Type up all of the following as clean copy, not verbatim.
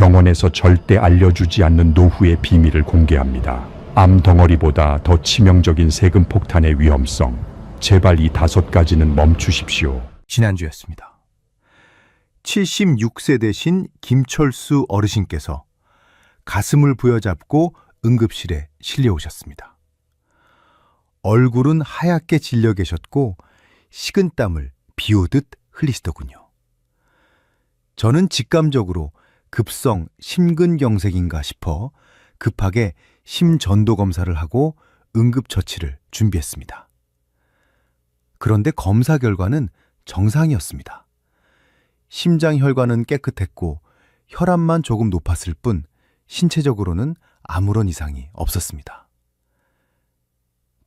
병원에서 절대 알려주지 않는 노후의 비밀을 공개합니다. 암 덩어리보다 더 치명적인 세금 폭탄의 위험성. 제발 이 5가지는 멈추십시오. 지난주였습니다. 76세 되신 김철수 어르신께서 가슴을 부여잡고 응급실에 실려오셨습니다. 얼굴은 하얗게 질려 계셨고 식은땀을 비오듯 흘리시더군요. 저는 직감적으로 급성 심근경색인가 싶어 급하게 심전도 검사를 하고 응급처치를 준비했습니다. 그런데 검사 결과는 정상이었습니다. 심장 혈관은 깨끗했고 혈압만 조금 높았을 뿐 신체적으로는 아무런 이상이 없었습니다.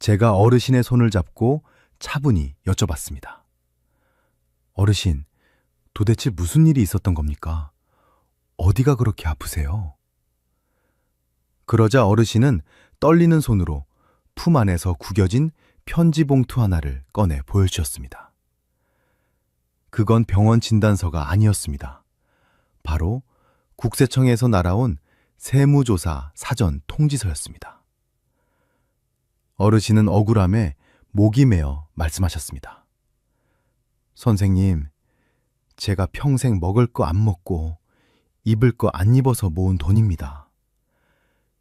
제가 어르신의 손을 잡고 차분히 여쭤봤습니다. 어르신, 도대체 무슨 일이 있었던 겁니까? 어디가 그렇게 아프세요? 그러자 어르신은 떨리는 손으로 품 안에서 구겨진 편지 봉투 하나를 꺼내 보여주셨습니다. 그건 병원 진단서가 아니었습니다. 바로 국세청에서 날아온 세무조사 사전 통지서였습니다. 어르신은 억울함에 목이 메어 말씀하셨습니다. 선생님, 제가 평생 먹을 거 안 먹고 입을 거 안 입어서 모은 돈입니다.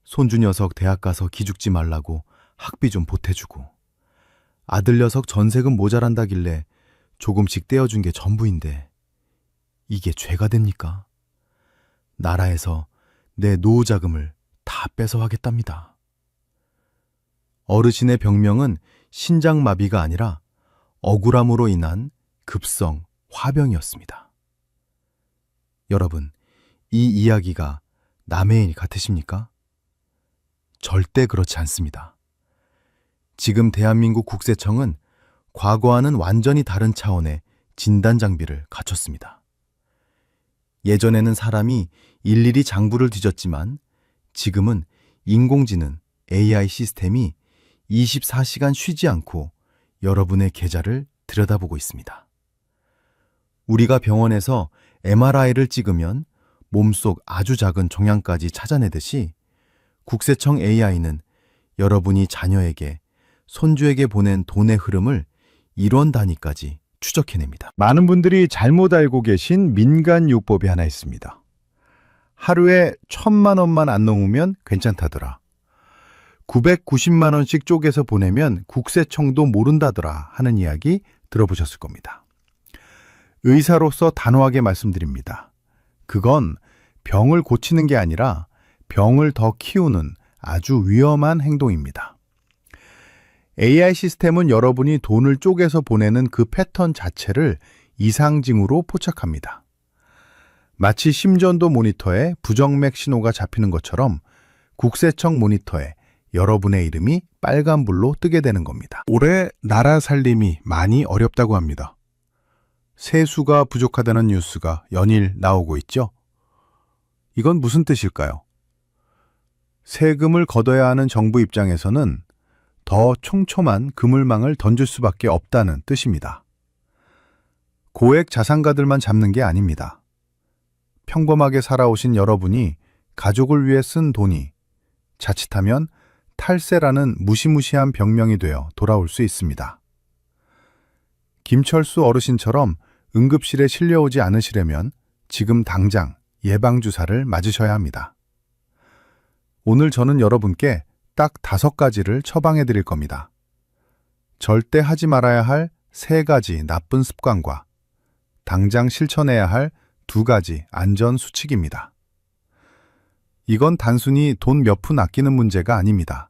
손주 녀석 대학 가서 기죽지 말라고 학비 좀 보태주고 아들 녀석 전세금 모자란다길래 조금씩 떼어준 게 전부인데 이게 죄가 됩니까? 나라에서 내 노후자금을 다 뺏어가겠답니다. 어르신의 병명은 신장마비가 아니라 억울함으로 인한 급성 화병이었습니다. 여러분, 이 이야기가 남의 일 같으십니까? 절대 그렇지 않습니다. 지금 대한민국 국세청은 과거와는 완전히 다른 차원의 진단 장비를 갖췄습니다. 예전에는 사람이 일일이 장부를 뒤졌지만 지금은 인공지능 AI 시스템이 24시간 쉬지 않고 여러분의 계좌를 들여다보고 있습니다. 우리가 병원에서 MRI를 찍으면 몸속 아주 작은 종양까지 찾아내듯이 국세청 AI는 여러분이 자녀에게, 손주에게 보낸 돈의 흐름을 1원 단위까지 추적해냅니다. 많은 분들이 잘못 알고 계신 민간요법이 하나 있습니다. 하루에 1,000만 원만 안 넘으면 괜찮다더라. 990만 원씩 쪼개서 보내면 국세청도 모른다더라 하는 이야기 들어보셨을 겁니다. 의사로서 단호하게 말씀드립니다. 그건 병을 고치는 게 아니라 병을 더 키우는 아주 위험한 행동입니다. AI 시스템은 여러분이 돈을 쪼개서 보내는 그 패턴 자체를 이상징후로 포착합니다. 마치 심전도 모니터에 부정맥 신호가 잡히는 것처럼 국세청 모니터에 여러분의 이름이 빨간불로 뜨게 되는 겁니다. 올해 나라 살림이 많이 어렵다고 합니다. 세수가 부족하다는 뉴스가 연일 나오고 있죠. 이건 무슨 뜻일까요? 세금을 걷어야 하는 정부 입장에서는 더 촘촘한 그물망을 던질 수밖에 없다는 뜻입니다. 고액 자산가들만 잡는 게 아닙니다. 평범하게 살아오신 여러분이 가족을 위해 쓴 돈이 자칫하면 탈세라는 무시무시한 병명이 되어 돌아올 수 있습니다. 김철수 어르신처럼 응급실에 실려오지 않으시려면 지금 당장 예방주사를 맞으셔야 합니다. 오늘 저는 여러분께 딱 5가지를 처방해 드릴 겁니다. 절대 하지 말아야 할 3가지 나쁜 습관과 당장 실천해야 할 2가지 안전 수칙입니다. 이건 단순히 돈 몇 푼 아끼는 문제가 아닙니다.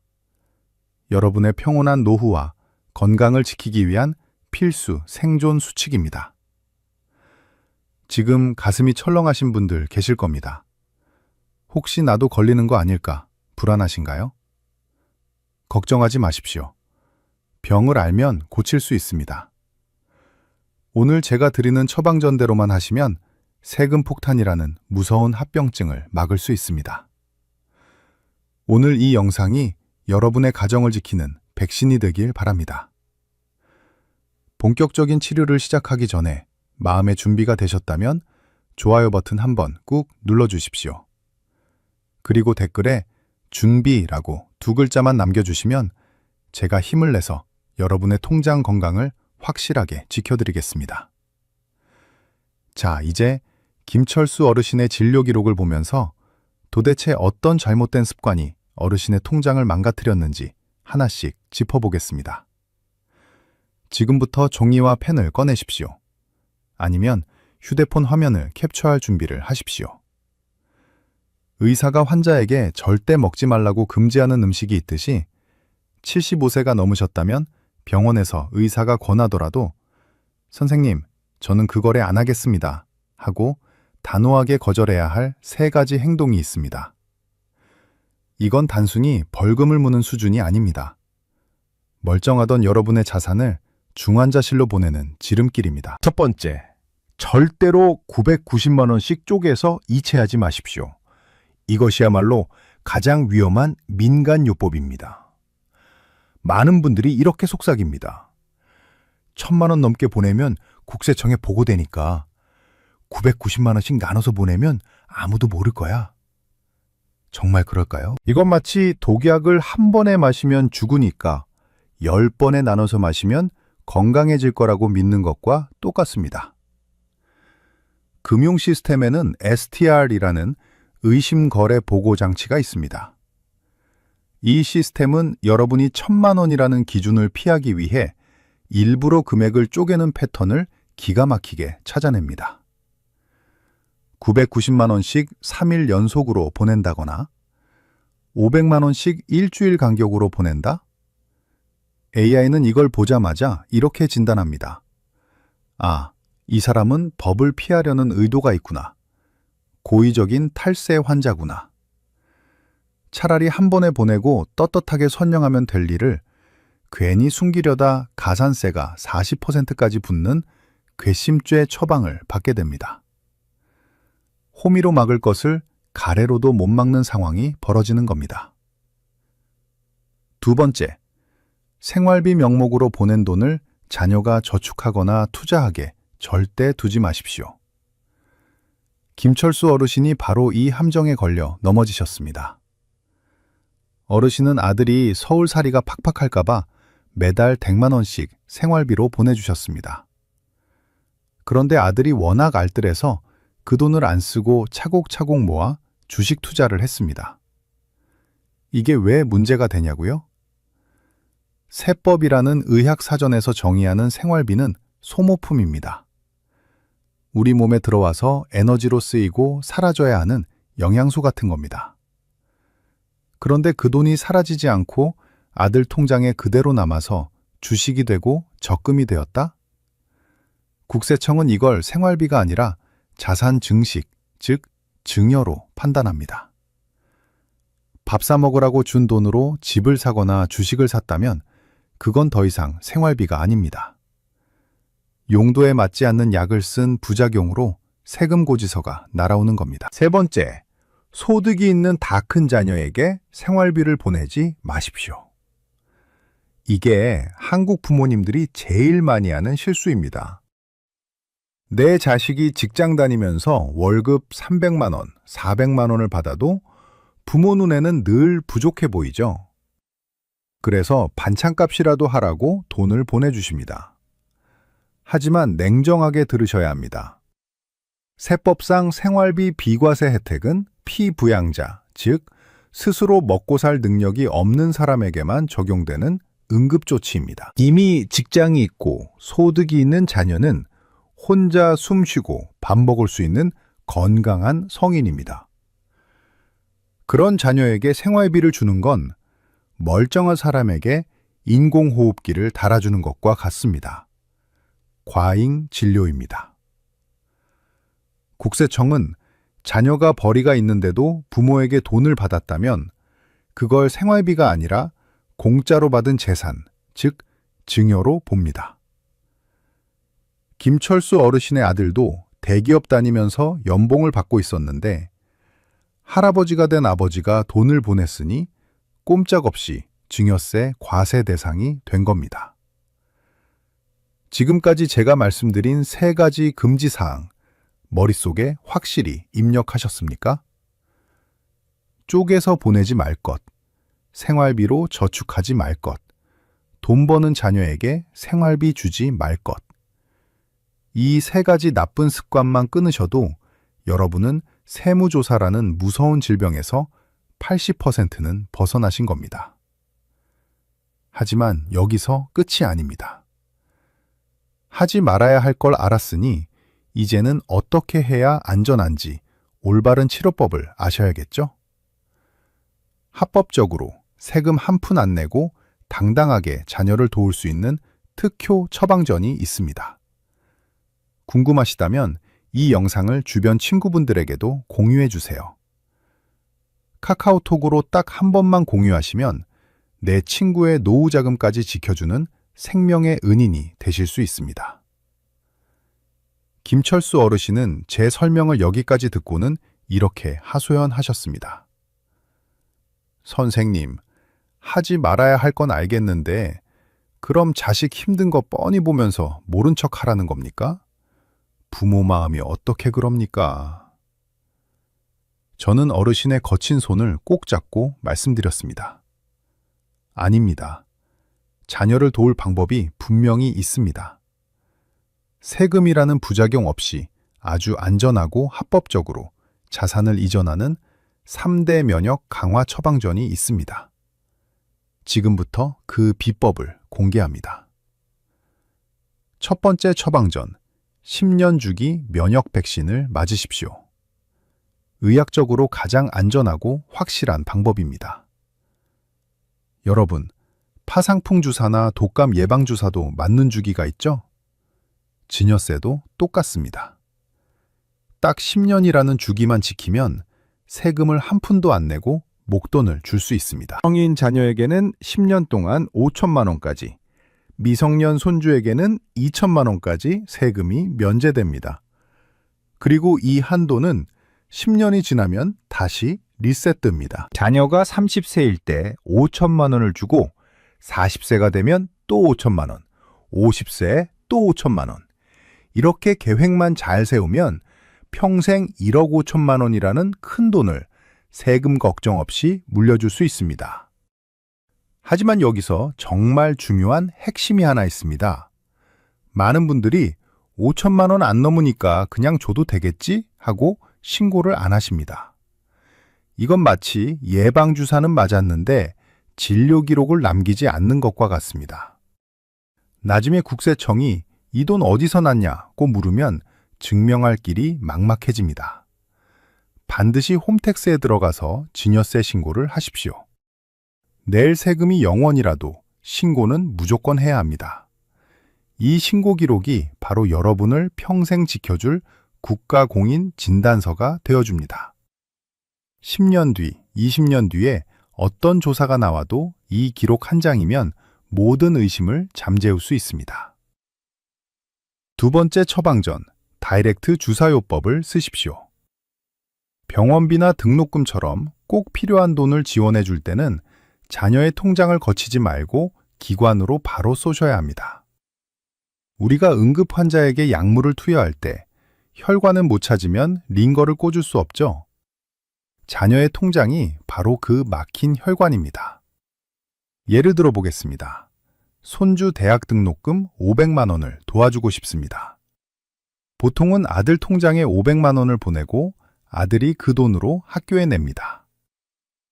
여러분의 평온한 노후와 건강을 지키기 위한 필수 생존 수칙입니다. 지금 가슴이 철렁하신 분들 계실 겁니다. 혹시 나도 걸리는 거 아닐까 불안하신가요? 걱정하지 마십시오. 병을 알면 고칠 수 있습니다. 오늘 제가 드리는 처방전대로만 하시면 세금 폭탄이라는 무서운 합병증을 막을 수 있습니다. 오늘 이 영상이 여러분의 가정을 지키는 백신이 되길 바랍니다. 본격적인 치료를 시작하기 전에 마음의 준비가 되셨다면 좋아요 버튼 한번 꾹 눌러주십시오. 그리고 댓글에 준비라고 두 글자만 남겨주시면 제가 힘을 내서 여러분의 통장 건강을 확실하게 지켜드리겠습니다. 자, 이제 김철수 어르신의 진료 기록을 보면서 도대체 어떤 잘못된 습관이 어르신의 통장을 망가뜨렸는지 하나씩 짚어보겠습니다. 지금부터 종이와 펜을 꺼내십시오. 아니면 휴대폰 화면을 캡처할 준비를 하십시오. 의사가 환자에게 절대 먹지 말라고 금지하는 음식이 있듯이 75세가 넘으셨다면 병원에서 의사가 권하더라도 선생님, 저는 그 거래 안 하겠습니다 하고 단호하게 거절해야 할 3가지 행동이 있습니다. 이건 단순히 벌금을 무는 수준이 아닙니다. 멀쩡하던 여러분의 자산을 중환자실로 보내는 지름길입니다. 첫 번째, 절대로 990만 원씩 쪼개서 이체하지 마십시오. 이것이야말로 가장 위험한 민간요법입니다. 많은 분들이 이렇게 속삭입니다. 1000만 원 넘게 보내면 국세청에 보고되니까 990만 원씩 나눠서 보내면 아무도 모를 거야. 정말 그럴까요? 이건 마치 독약을 한 번에 마시면 죽으니까 10번에 나눠서 마시면 건강해질 거라고 믿는 것과 똑같습니다. 금융 시스템에는 STR이라는 의심거래 보고 장치가 있습니다. 이 시스템은 여러분이 1000만 원이라는 기준을 피하기 위해 일부러 금액을 쪼개는 패턴을 기가 막히게 찾아냅니다. 990만 원씩 3일 연속으로 보낸다거나 500만 원씩 일주일 간격으로 보낸다? AI는 이걸 보자마자 이렇게 진단합니다. 아, 이 사람은 법을 피하려는 의도가 있구나. 고의적인 탈세 환자구나. 차라리 한 번에 보내고 떳떳하게 선령하면 될 일을 괜히 숨기려다 가산세가 40%까지 붙는 괘씸죄 처방을 받게 됩니다. 호미로 막을 것을 가래로도 못 막는 상황이 벌어지는 겁니다. 두 번째, 생활비 명목으로 보낸 돈을 자녀가 저축하거나 투자하게 절대 두지 마십시오. 김철수 어르신이 바로 이 함정에 걸려 넘어지셨습니다. 어르신은 아들이 서울살이가 팍팍할까봐 매달 100만 원씩 생활비로 보내주셨습니다. 그런데 아들이 워낙 알뜰해서 그 돈을 안 쓰고 차곡차곡 모아 주식 투자를 했습니다. 이게 왜 문제가 되냐고요? 세법이라는 의학사전에서 정의하는 생활비는 소모품입니다. 우리 몸에 들어와서 에너지로 쓰이고 사라져야 하는 영양소 같은 겁니다. 그런데 그 돈이 사라지지 않고 아들 통장에 그대로 남아서 주식이 되고 적금이 되었다? 국세청은 이걸 생활비가 아니라 자산 증식, 즉 증여로 판단합니다. 밥 사 먹으라고 준 돈으로 집을 사거나 주식을 샀다면 그건 더 이상 생활비가 아닙니다. 용도에 맞지 않는 약을 쓴 부작용으로 세금 고지서가 날아오는 겁니다. 세 번째, 소득이 있는 다 큰 자녀에게 생활비를 보내지 마십시오. 이게 한국 부모님들이 제일 많이 하는 실수입니다. 내 자식이 직장 다니면서 월급 300만 원, 400만 원을 받아도 부모 눈에는 늘 부족해 보이죠. 그래서 반찬값이라도 하라고 돈을 보내주십니다. 하지만 냉정하게 들으셔야 합니다. 세법상 생활비 비과세 혜택은 피부양자, 즉 스스로 먹고 살 능력이 없는 사람에게만 적용되는 응급조치입니다. 이미 직장이 있고 소득이 있는 자녀는 혼자 숨쉬고 밥 먹을 수 있는 건강한 성인입니다. 그런 자녀에게 생활비를 주는 건 멀쩡한 사람에게 인공호흡기를 달아주는 것과 같습니다. 과잉 진료입니다. 국세청은 자녀가 벌이가 있는데도 부모에게 돈을 받았다면 그걸 생활비가 아니라 공짜로 받은 재산, 즉 증여로 봅니다. 김철수 어르신의 아들도 대기업 다니면서 연봉을 받고 있었는데 할아버지가 된 아버지가 돈을 보냈으니 꼼짝없이 증여세 과세 대상이 된 겁니다. 지금까지 제가 말씀드린 3가지 금지 사항, 머릿속에 확실히 입력하셨습니까? 쪼개서 보내지 말 것, 생활비로 저축하지 말 것, 돈 버는 자녀에게 생활비 주지 말 것. 이 세 가지 나쁜 습관만 끊으셔도 여러분은 세무조사라는 무서운 질병에서 80%는 벗어나신 겁니다. 하지만 여기서 끝이 아닙니다. 하지 말아야 할 걸 알았으니 이제는 어떻게 해야 안전한지 올바른 치료법을 아셔야겠죠? 합법적으로 세금 한 푼 안 내고 당당하게 자녀를 도울 수 있는 특효 처방전이 있습니다. 궁금하시다면 이 영상을 주변 친구분들에게도 공유해 주세요. 카카오톡으로 딱 한 번만 공유하시면 내 친구의 노후 자금까지 지켜주는 생명의 은인이 되실 수 있습니다. 김철수 어르신은 제 설명을 여기까지 듣고는 이렇게 하소연하셨습니다. 선생님, 하지 말아야 할 건 알겠는데 그럼 자식 힘든 거 뻔히 보면서 모른 척 하라는 겁니까? 부모 마음이 어떻게 그럽니까? 저는 어르신의 거친 손을 꼭 잡고 말씀드렸습니다. 아닙니다. 자녀를 도울 방법이 분명히 있습니다. 세금이라는 부작용 없이 아주 안전하고 합법적으로 자산을 이전하는 3대 면역 강화 처방전이 있습니다. 지금부터 그 비법을 공개합니다. 첫 번째 처방전, 10년 주기 면역 백신을 맞으십시오. 의학적으로 가장 안전하고 확실한 방법입니다. 여러분, 파상풍 주사나 독감 예방 주사도 맞는 주기가 있죠? 증여세도 똑같습니다. 딱 10년이라는 주기만 지키면 세금을 한 푼도 안 내고 목돈을 줄 수 있습니다. 성인 자녀에게는 10년 동안 5천만 원까지, 미성년 손주에게는 2천만 원까지 세금이 면제됩니다. 그리고 이 한도는 10년이 지나면 다시 리셋됩니다. 자녀가 30세일 때 5천만 원을 주고 40세가 되면 또 5천만 원, 50세에 또 5천만 원. 이렇게 계획만 잘 세우면 평생 1억 5천만 원이라는 큰 돈을 세금 걱정 없이 물려줄 수 있습니다. 하지만 여기서 정말 중요한 핵심이 하나 있습니다. 많은 분들이 5천만 원 안 넘으니까 그냥 줘도 되겠지 하고 신고를 안 하십니다. 이건 마치 예방주사는 맞았는데 진료 기록을 남기지 않는 것과 같습니다. 나중에 국세청이 이 돈 어디서 났냐고 물으면 증명할 길이 막막해집니다. 반드시 홈택스에 들어가서 증여세 신고를 하십시오. 낼 세금이 0원이라도 신고는 무조건 해야 합니다. 이 신고 기록이 바로 여러분을 평생 지켜줄 국가공인 진단서가 되어줍니다. 10년 뒤, 20년 뒤에 어떤 조사가 나와도 이 기록 한 장이면 모든 의심을 잠재울 수 있습니다. 두 번째 처방전, 다이렉트 주사요법을 쓰십시오. 병원비나 등록금처럼 꼭 필요한 돈을 지원해 줄 때는 자녀의 통장을 거치지 말고 기관으로 바로 쏘셔야 합니다. 우리가 응급 환자에게 약물을 투여할 때 혈관은 못 찾으면 링거를 꽂을 수 없죠. 자녀의 통장이 바로 그 막힌 혈관입니다. 예를 들어 보겠습니다. 손주 대학 등록금 500만 원을 도와주고 싶습니다. 보통은 아들 통장에 500만 원을 보내고 아들이 그 돈으로 학교에 냅니다.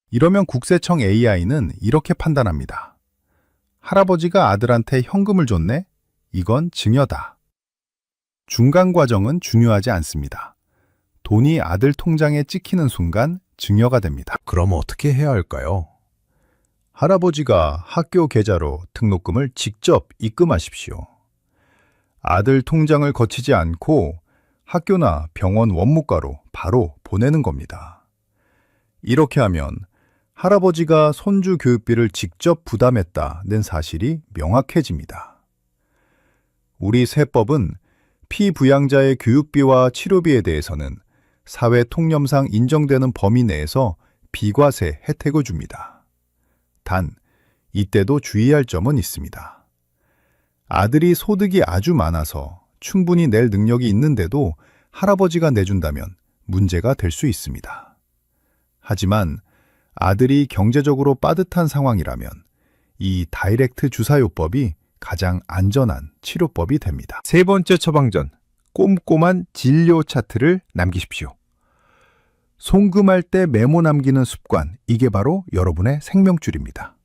이러면 국세청 AI는 이렇게 판단합니다. 할아버지가 아들한테 현금을 줬네? 이건 증여다. 중간 과정은 중요하지 않습니다. 돈이 아들 통장에 찍히는 순간 증여가 됩니다. 그럼 어떻게 해야 할까요? 할아버지가 학교 계좌로 등록금을 직접 입금하십시오. 아들 통장을 거치지 않고 학교나 병원 원무과로 바로 보내는 겁니다. 이렇게 하면 할아버지가 손주 교육비를 직접 부담했다는 사실이 명확해집니다. 우리 세법은 피부양자의 교육비와 치료비에 대해서는 사회 통념상 인정되는 범위 내에서 비과세 혜택을 줍니다. 단, 이때도 주의할 점은 있습니다. 아들이 소득이 아주 많아서 충분히 낼 능력이 있는데도 할아버지가 내준다면 문제가 될 수 있습니다. 하지만 아들이 경제적으로 빠듯한 상황이라면 이 다이렉트 주사요법이 가장 안전한 치료법이 됩니다. 세 번째 처방전, 꼼꼼한 진료 차트를 남기십시오. 송금할 때 메모 남기는 습관, 이게 바로 여러분의 생명줄입니다.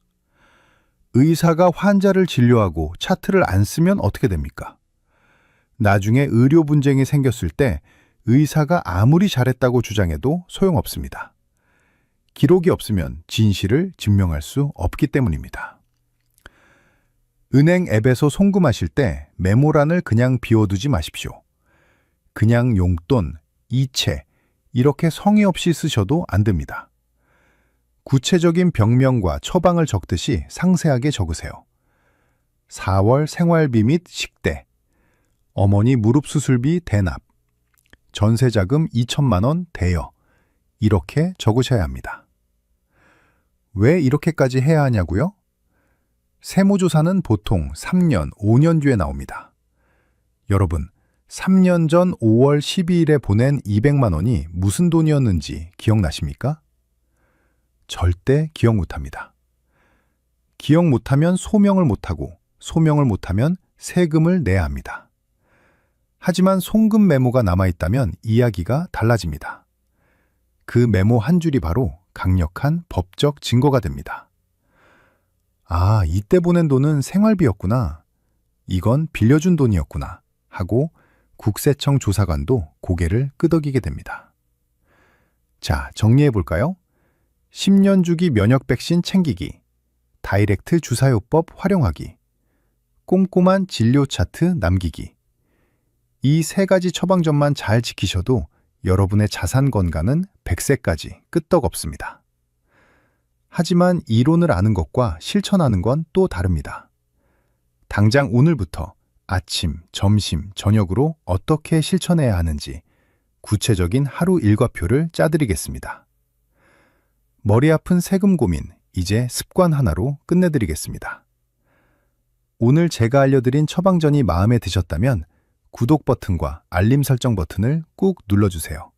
의사가 환자를 진료하고 차트를 안 쓰면 어떻게 됩니까? 나중에 의료 분쟁이 생겼을 때 의사가 아무리 잘했다고 주장해도 소용없습니다. 기록이 없으면 진실을 증명할 수 없기 때문입니다. 은행 앱에서 송금하실 때 메모란을 그냥 비워두지 마십시오. 그냥 용돈, 이체, 이렇게 성의 없이 쓰셔도 안 됩니다. 구체적인 병명과 처방을 적듯이 상세하게 적으세요. 4월 생활비 및 식대, 어머니 무릎 수술비 대납, 전세자금 2천만 원 대여, 이렇게 적으셔야 합니다. 왜 이렇게까지 해야 하냐고요? 세무조사는 보통 3년, 5년 뒤에 나옵니다. 여러분, 3년 전 5월 12일에 보낸 200만 원이 무슨 돈이었는지 기억나십니까? 절대 기억 못합니다. 기억 못하면 소명을 못하고, 소명을 못하면 세금을 내야 합니다. 하지만 송금 메모가 남아있다면 이야기가 달라집니다. 그 메모 한 줄이 바로 강력한 법적 증거가 됩니다. 아, 이때 보낸 돈은 생활비였구나. 이건 빌려준 돈이었구나. 하고 국세청 조사관도 고개를 끄덕이게 됩니다. 자, 정리해 볼까요? 10년 주기 면역 백신 챙기기, 다이렉트 주사요법 활용하기, 꼼꼼한 진료 차트 남기기. 이 세 가지 처방전만 잘 지키셔도 여러분의 자산 건강은 100세까지 끄떡없습니다. 하지만 이론을 아는 것과 실천하는 건 또 다릅니다. 당장 오늘부터 아침, 점심, 저녁으로 어떻게 실천해야 하는지 구체적인 하루 일과표를 짜드리겠습니다. 머리 아픈 세금 고민, 이제 습관 하나로 끝내드리겠습니다. 오늘 제가 알려드린 처방전이 마음에 드셨다면 구독 버튼과 알림 설정 버튼을 꾹 눌러주세요.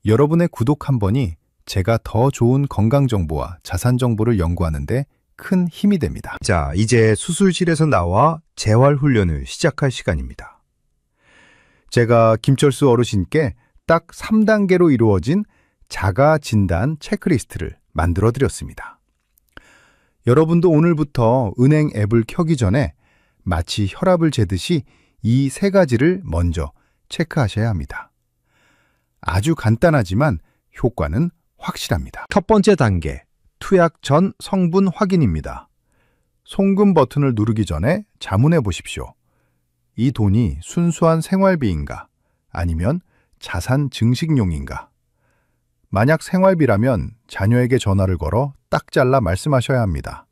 여러분의 구독 한 번이 제가 더 좋은 건강 정보와 자산 정보를 연구하는데 큰 힘이 됩니다. 자, 이제 수술실에서 나와 재활 훈련을 시작할 시간입니다. 제가 김철수 어르신께 딱 3단계로 이루어진 자가 진단 체크리스트를 만들어 드렸습니다. 여러분도 오늘부터 은행 앱을 켜기 전에 마치 혈압을 재듯이 이 세 가지를 먼저 체크하셔야 합니다. 아주 간단하지만 효과는 확실합니다. 첫 번째 단계, 투약 전 성분 확인입니다. 송금 버튼을 누르기 전에 자문해 보십시오. 이 돈이 순수한 생활비인가 아니면 자산 증식용인가? 만약 생활비라면 자녀에게 전화를 걸어 딱 잘라 말씀하셔야 합니다.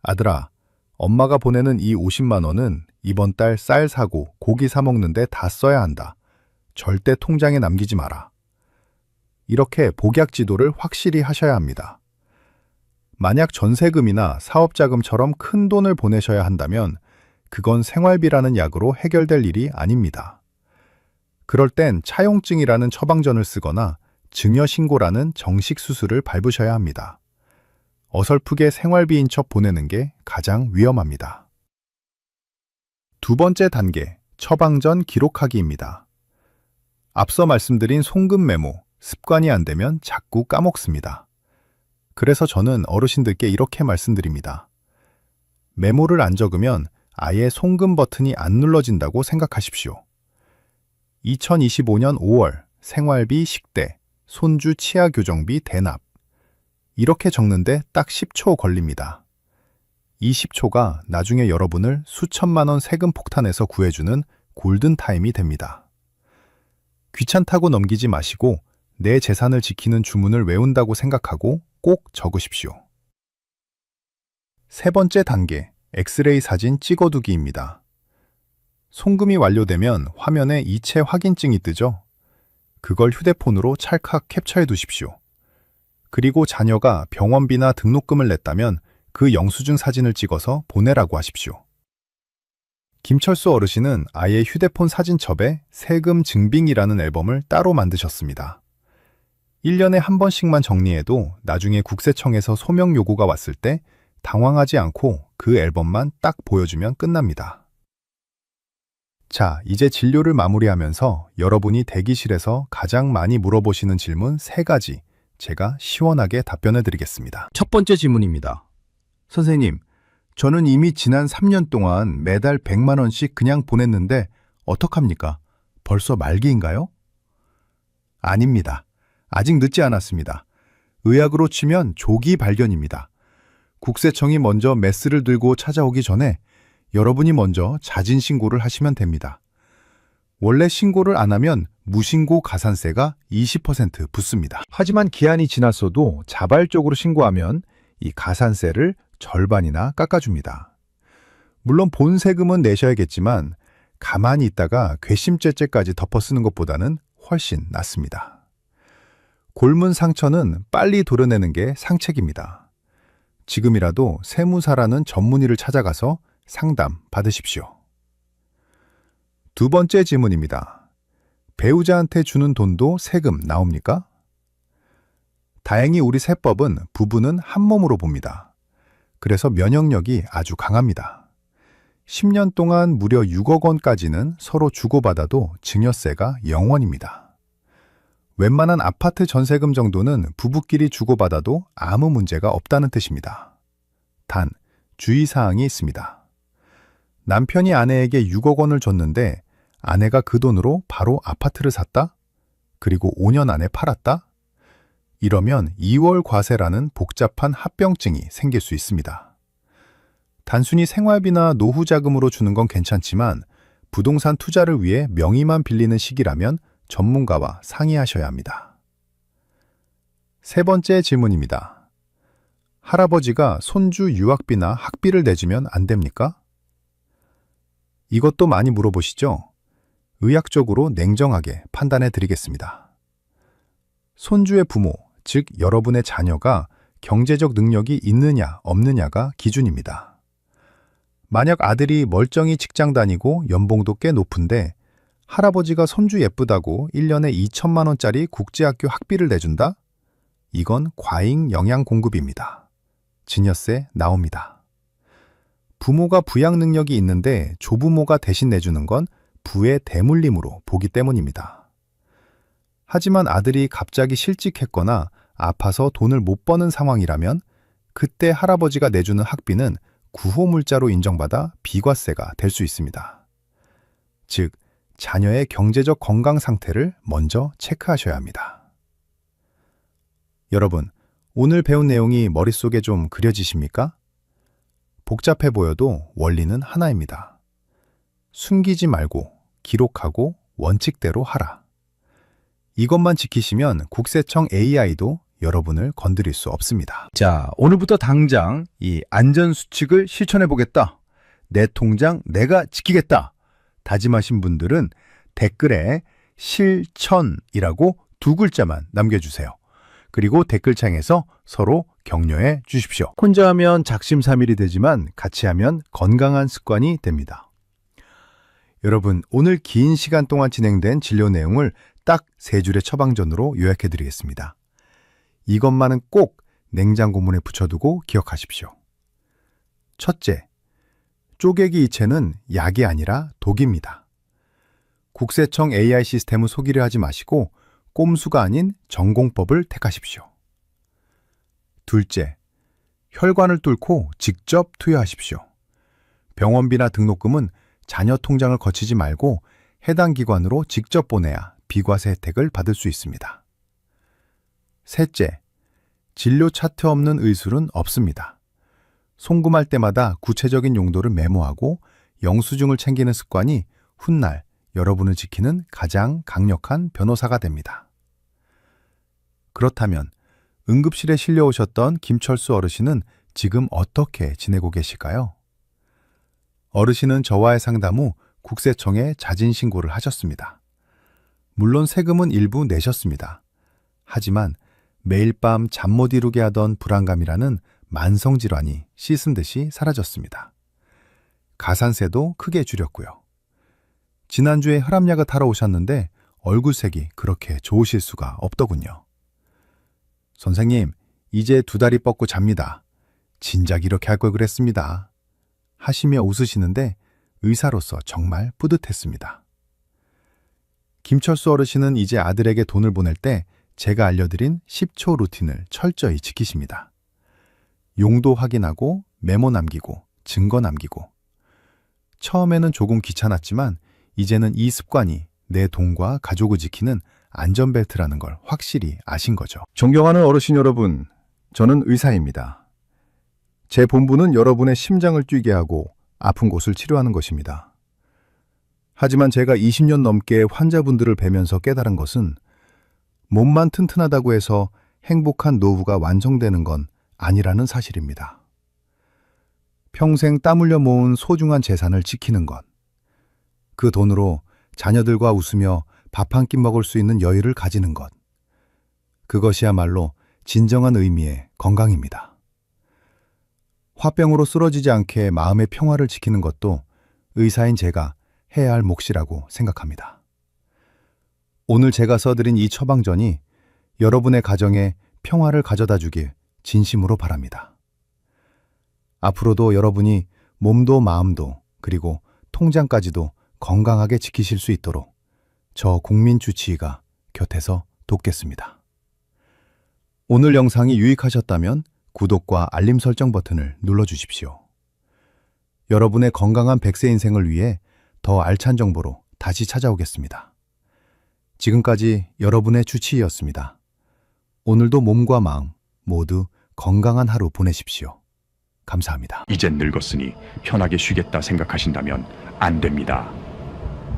아들아, 엄마가 보내는 이 50만 원은 이번 달 쌀 사고 고기 사 먹는데 다 써야 한다. 절대 통장에 남기지 마라. 이렇게 복약 지도를 확실히 하셔야 합니다. 만약 전세금이나 사업자금처럼 큰 돈을 보내셔야 한다면 그건 생활비라는 약으로 해결될 일이 아닙니다. 그럴 땐 차용증이라는 처방전을 쓰거나 증여신고라는 정식 수수를 밟으셔야 합니다. 어설프게 생활비인 척 보내는 게 가장 위험합니다. 두 번째 단계, 처방전 기록하기입니다. 앞서 말씀드린 송금 메모, 습관이 안 되면 자꾸 까먹습니다. 그래서 저는 어르신들께 이렇게 말씀드립니다. 메모를 안 적으면 아예 송금 버튼이 안 눌러진다고 생각하십시오. 2025년 5월 생활비 식대, 손주 치아 교정비 대납. 이렇게 적는데 딱 10초 걸립니다. 이 10초가 나중에 여러분을 수천만 원 세금 폭탄에서 구해주는 골든타임이 됩니다. 귀찮다고 넘기지 마시고 내 재산을 지키는 주문을 외운다고 생각하고 꼭 적으십시오. 세 번째 단계, 엑스레이 사진 찍어두기입니다. 송금이 완료되면 화면에 이체 확인증이 뜨죠? 그걸 휴대폰으로 찰칵 캡처해 두십시오. 그리고 자녀가 병원비나 등록금을 냈다면 그 영수증 사진을 찍어서 보내라고 하십시오. 김철수 어르신은 아예 휴대폰 사진첩에 세금 증빙이라는 앨범을 따로 만드셨습니다. 1년에 한 번씩만 정리해도 나중에 국세청에서 소명 요구가 왔을 때 당황하지 않고 그 앨범만 딱 보여주면 끝납니다. 자, 이제 진료를 마무리하면서 여러분이 대기실에서 가장 많이 물어보시는 질문 3가지 제가 시원하게 답변해 드리겠습니다. 첫 번째 질문입니다. 선생님, 저는 이미 지난 3년 동안 매달 100만 원씩 그냥 보냈는데 어떡합니까? 벌써 말기인가요? 아닙니다. 아직 늦지 않았습니다. 의학으로 치면 조기 발견입니다. 국세청이 먼저 메스를 들고 찾아오기 전에 여러분이 먼저 자진 신고를 하시면 됩니다. 원래 신고를 안 하면 무신고 가산세가 20% 붙습니다. 하지만 기한이 지났어도 자발적으로 신고하면 이 가산세를 절반이나 깎아줍니다. 물론 본 세금은 내셔야겠지만 가만히 있다가 괘씸죄죄까지 덮어 쓰는 것보다는 훨씬 낫습니다. 골문 상처는 빨리 도려내는 게 상책입니다. 지금이라도 세무사라는 전문의를 찾아가서 상담 받으십시오. 두 번째 질문입니다. 배우자한테 주는 돈도 세금 나옵니까? 다행히 우리 세법은 부부는 한 몸으로 봅니다. 그래서 면역력이 아주 강합니다. 10년 동안 무려 6억 원까지는 서로 주고받아도 증여세가 0원입니다. 웬만한 아파트 전세금 정도는 부부끼리 주고받아도 아무 문제가 없다는 뜻입니다. 단, 주의사항이 있습니다. 남편이 아내에게 6억 원을 줬는데 아내가 그 돈으로 바로 아파트를 샀다? 그리고 5년 안에 팔았다? 이러면 2월 과세라는 복잡한 합병증이 생길 수 있습니다. 단순히 생활비나 노후 자금으로 주는 건 괜찮지만 부동산 투자를 위해 명의만 빌리는 시기라면 전문가와 상의하셔야 합니다. 세 번째 질문입니다. 할아버지가 손주 유학비나 학비를 내주면 안 됩니까? 이것도 많이 물어보시죠? 의학적으로 냉정하게 판단해 드리겠습니다. 손주의 부모, 즉 여러분의 자녀가 경제적 능력이 있느냐 없느냐가 기준입니다. 만약 아들이 멀쩡히 직장 다니고 연봉도 꽤 높은데 할아버지가 손주 예쁘다고 1년에 2천만 원짜리 국제학교 학비를 내준다? 이건 과잉 영양 공급입니다. 증여세 나옵니다. 부모가 부양 능력이 있는데 조부모가 대신 내주는 건 부의 대물림으로 보기 때문입니다. 하지만 아들이 갑자기 실직했거나 아파서 돈을 못 버는 상황이라면 그때 할아버지가 내주는 학비는 구호물자로 인정받아 비과세가 될 수 있습니다. 즉, 자녀의 경제적 건강 상태를 먼저 체크하셔야 합니다. 여러분, 오늘 배운 내용이 머릿속에 좀 그려지십니까? 복잡해 보여도 원리는 하나입니다. 숨기지 말고 기록하고 원칙대로 하라. 이것만 지키시면 국세청 AI도 여러분을 건드릴 수 없습니다. 자, 오늘부터 당장 이 안전수칙을 실천해 보겠다. 내 통장 내가 지키겠다. 다짐하신 분들은 댓글에 실천이라고 2글자만 남겨주세요. 그리고 댓글창에서 서로 격려해 주십시오. 혼자 하면 작심삼일이 되지만 같이 하면 건강한 습관이 됩니다. 여러분, 오늘 긴 시간 동안 진행된 진료 내용을 딱 3줄의 처방전으로 요약해 드리겠습니다. 이것만은 꼭 냉장고 문에 붙여두고 기억하십시오. 첫째, 쪼개기 이체는 약이 아니라 독입니다. 국세청 AI 시스템을 속이려 하지 마시고 꼼수가 아닌 전공법을 택하십시오. 둘째, 혈관을 뚫고 직접 투여하십시오. 병원비나 등록금은 자녀 통장을 거치지 말고 해당 기관으로 직접 보내야 비과세 혜택을 받을 수 있습니다. 셋째, 진료 차트 없는 의술은 없습니다. 송금할 때마다 구체적인 용도를 메모하고 영수증을 챙기는 습관이 훗날 여러분을 지키는 가장 강력한 변호사가 됩니다. 그렇다면 응급실에 실려오셨던 김철수 어르신은 지금 어떻게 지내고 계실까요? 어르신은 저와의 상담 후 국세청에 자진 신고를 하셨습니다. 물론 세금은 일부 내셨습니다. 하지만 매일 밤 잠 못 이루게 하던 불안감이라는 만성질환이 씻은 듯이 사라졌습니다. 가산세도 크게 줄였고요. 지난주에 혈압약을 타러 오셨는데 얼굴색이 그렇게 좋으실 수가 없더군요. 선생님, 이제 2다리 뻗고 잡니다. 진작 이렇게 할 걸 그랬습니다. 하시며 웃으시는데 의사로서 정말 뿌듯했습니다. 김철수 어르신은 이제 아들에게 돈을 보낼 때 제가 알려드린 10초 루틴을 철저히 지키십니다. 용도 확인하고 메모 남기고 증거 남기고. 처음에는 조금 귀찮았지만 이제는 이 습관이 내 돈과 가족을 지키는 안전벨트라는 걸 확실히 아신 거죠. 존경하는 어르신 여러분, 저는 의사입니다. 제 본분은 여러분의 심장을 뛰게 하고 아픈 곳을 치료하는 것입니다. 하지만 제가 20년 넘게 환자분들을 뵈면서 깨달은 것은 몸만 튼튼하다고 해서 행복한 노후가 완성되는 건 아니라는 사실입니다. 평생 땀 흘려 모은 소중한 재산을 지키는 것, 그 돈으로 자녀들과 웃으며 밥 한 끼 먹을 수 있는 여유를 가지는 것, 그것이야말로 진정한 의미의 건강입니다. 화병으로 쓰러지지 않게 마음의 평화를 지키는 것도 의사인 제가 해야 할 몫이라고 생각합니다. 오늘 제가 써드린 이 처방전이 여러분의 가정에 평화를 가져다 주길 진심으로 바랍니다. 앞으로도 여러분이 몸도 마음도 그리고 통장까지도 건강하게 지키실 수 있도록 저 국민주치의가 곁에서 돕겠습니다. 오늘 영상이 유익하셨다면 구독과 알림 설정 버튼을 눌러주십시오. 여러분의 건강한 100세 인생을 위해 더 알찬 정보로 다시 찾아오겠습니다. 지금까지 여러분의 주치의였습니다. 오늘도 몸과 마음 모두 건강한 하루 보내십시오. 감사합니다. 이젠 늙었으니 편하게 쉬겠다 생각하신다면 안 됩니다.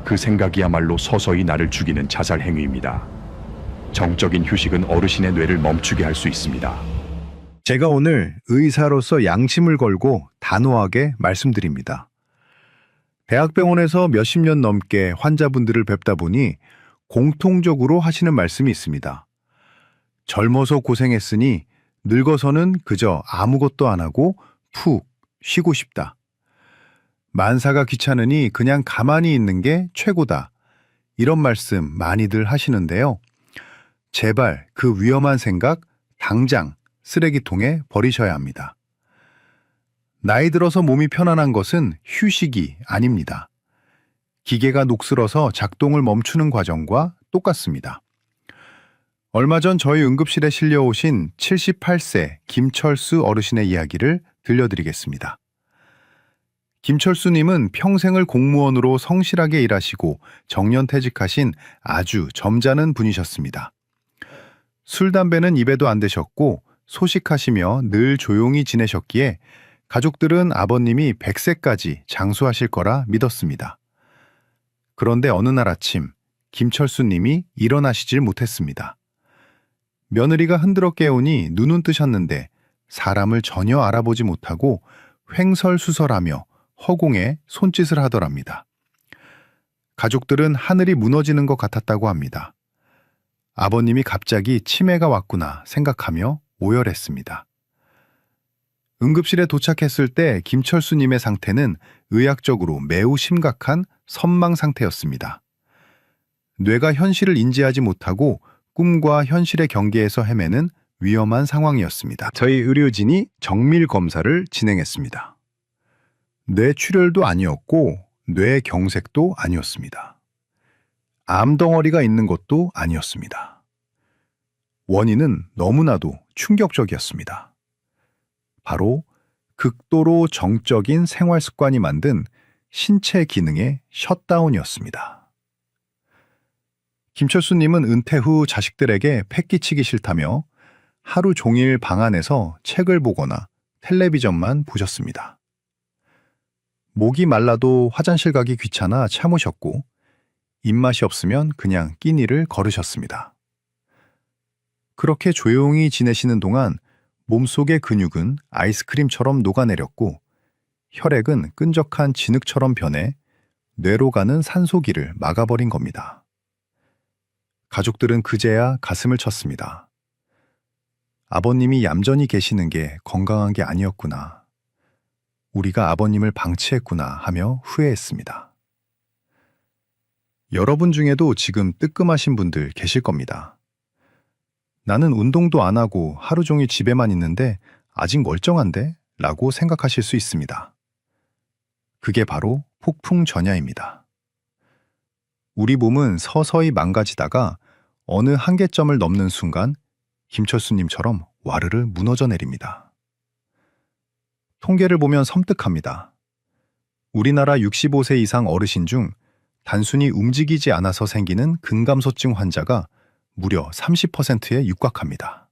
그 생각이야말로 서서히 나를 죽이는 자살 행위입니다. 정적인 휴식은 어르신의 뇌를 멈추게 할 수 있습니다. 제가 오늘 의사로서 양심을 걸고 단호하게 말씀드립니다. 대학병원에서 몇십 년 넘게 환자분들을 뵙다 보니 공통적으로 하시는 말씀이 있습니다. 젊어서 고생했으니 늙어서는 그저 아무것도 안 하고 푹 쉬고 싶다. 만사가 귀찮으니 그냥 가만히 있는 게 최고다. 이런 말씀 많이들 하시는데요. 제발 그 위험한 생각 당장 쓰레기통에 버리셔야 합니다. 나이 들어서 몸이 편안한 것은 휴식이 아닙니다. 기계가 녹슬어서 작동을 멈추는 과정과 똑같습니다. 얼마 전 저희 응급실에 실려오신 78세 김철수 어르신의 이야기를 들려드리겠습니다. 김철수님은 평생을 공무원으로 성실하게 일하시고 정년퇴직하신 아주 점잖은 분이셨습니다. 술, 담배는 입에도 안 대셨고 소식하시며 늘 조용히 지내셨기에 가족들은 아버님이 100세까지 장수하실 거라 믿었습니다. 그런데 어느 날 아침 김철수님이 일어나시질 못했습니다. 며느리가 흔들어 깨우니 눈은 뜨셨는데 사람을 전혀 알아보지 못하고 횡설수설하며 허공에 손짓을 하더랍니다. 가족들은 하늘이 무너지는 것 같았다고 합니다. 아버님이 갑자기 치매가 왔구나 생각하며 오열했습니다. 응급실에 도착했을 때 김철수님의 상태는 의학적으로 매우 심각한 선망 상태였습니다. 뇌가 현실을 인지하지 못하고 꿈과 현실의 경계에서 헤매는 위험한 상황이었습니다. 저희 의료진이 정밀 검사를 진행했습니다. 뇌출혈도 아니었고 뇌경색도 아니었습니다. 암덩어리가 있는 것도 아니었습니다. 원인은 너무나도 충격적이었습니다. 바로 극도로 정적인 생활 습관이 만든 신체 기능의 셧다운이었습니다. 김철수님은 은퇴 후 자식들에게 패기치기 싫다며 하루 종일 방 안에서 책을 보거나 텔레비전만 보셨습니다. 목이 말라도 화장실 가기 귀찮아 참으셨고 입맛이 없으면 그냥 끼니를 거르셨습니다. 그렇게 조용히 지내시는 동안 몸속의 근육은 아이스크림처럼 녹아내렸고 혈액은 끈적한 진흙처럼 변해 뇌로 가는 산소길을 막아버린 겁니다. 가족들은 그제야 가슴을 쳤습니다. 아버님이 얌전히 계시는 게 건강한 게 아니었구나. 우리가 아버님을 방치했구나 하며 후회했습니다. 여러분 중에도 지금 뜨끔하신 분들 계실 겁니다. 나는 운동도 안 하고 하루 종일 집에만 있는데 아직 멀쩡한데? 라고 생각하실 수 있습니다. 그게 바로 폭풍 전야입니다. 우리 몸은 서서히 망가지다가 어느 한계점을 넘는 순간 김철수님처럼 와르르 무너져 내립니다. 통계를 보면 섬뜩합니다. 우리나라 65세 이상 어르신 중 단순히 움직이지 않아서 생기는 근감소증 환자가 무려 30%에 육박합니다.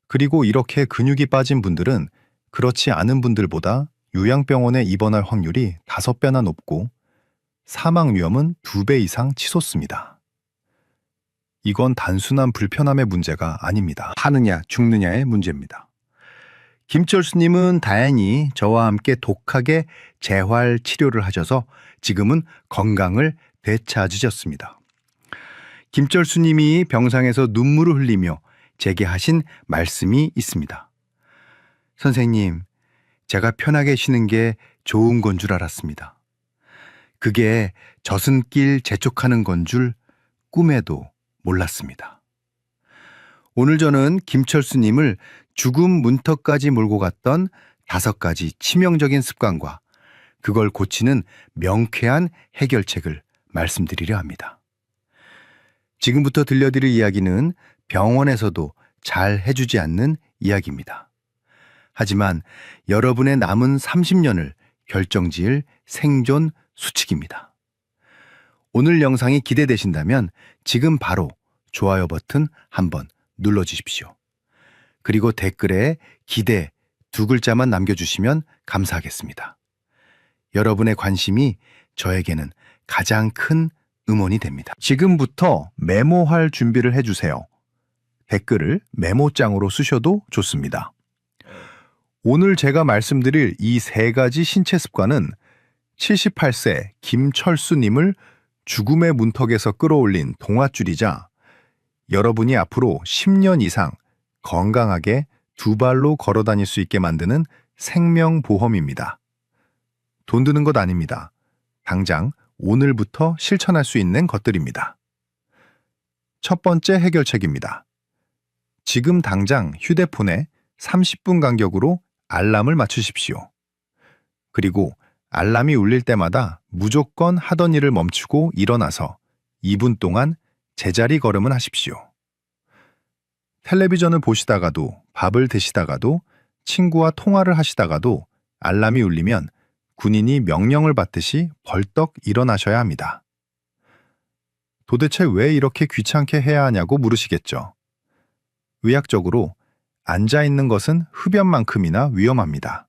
그리고 이렇게 근육이 빠진 분들은 그렇지 않은 분들보다 요양병원에 입원할 확률이 5배나 높고 사망 위험은 2배 이상 치솟습니다. 이건 단순한 불편함의 문제가 아닙니다. 사느냐 죽느냐의 문제입니다. 김철수님은 다행히 저와 함께 독하게 재활 치료를 하셔서 지금은 건강을 되찾으셨습니다. 김철수님이 병상에서 눈물을 흘리며 제게 하신 말씀이 있습니다. 선생님, 제가 편하게 쉬는 게 좋은 건 줄 알았습니다. 그게 저승길 재촉하는 건 줄 꿈에도 몰랐습니다. 오늘 저는 김철수님을 죽음 문턱까지 몰고 갔던 5가지 치명적인 습관과 그걸 고치는 명쾌한 해결책을 말씀드리려 합니다. 지금부터 들려드릴 이야기는 병원에서도 잘 해주지 않는 이야기입니다. 하지만 여러분의 남은 30년을 결정지을 생존 수칙입니다. 오늘 영상이 기대되신다면 지금 바로 좋아요 버튼 한번 눌러주십시오. 그리고 댓글에 기대 2글자만 남겨주시면 감사하겠습니다. 여러분의 관심이 저에게는 가장 큰 응원이 됩니다. 지금부터 메모할 준비를 해주세요. 댓글을 메모장으로 쓰셔도 좋습니다. 오늘 제가 말씀드릴 이 3가지 신체 습관은 78세 김철수님을 죽음의 문턱에서 끌어올린 동아줄이자 여러분이 앞으로 10년 이상 건강하게 2발로 걸어 다닐 수 있게 만드는 생명보험입니다. 돈 드는 것 아닙니다. 당장 오늘부터 실천할 수 있는 것들입니다. 첫 번째 해결책입니다. 지금 당장 휴대폰에 30분 간격으로 알람을 맞추십시오. 그리고 알람이 울릴 때마다 무조건 하던 일을 멈추고 일어나서 2분 동안 제자리 걸음을 하십시오. 텔레비전을 보시다가도 밥을 드시다가도 친구와 통화를 하시다가도 알람이 울리면 군인이 명령을 받듯이 벌떡 일어나셔야 합니다. 도대체 왜 이렇게 귀찮게 해야 하냐고 물으시겠죠. 의학적으로 앉아있는 것은 흡연만큼이나 위험합니다.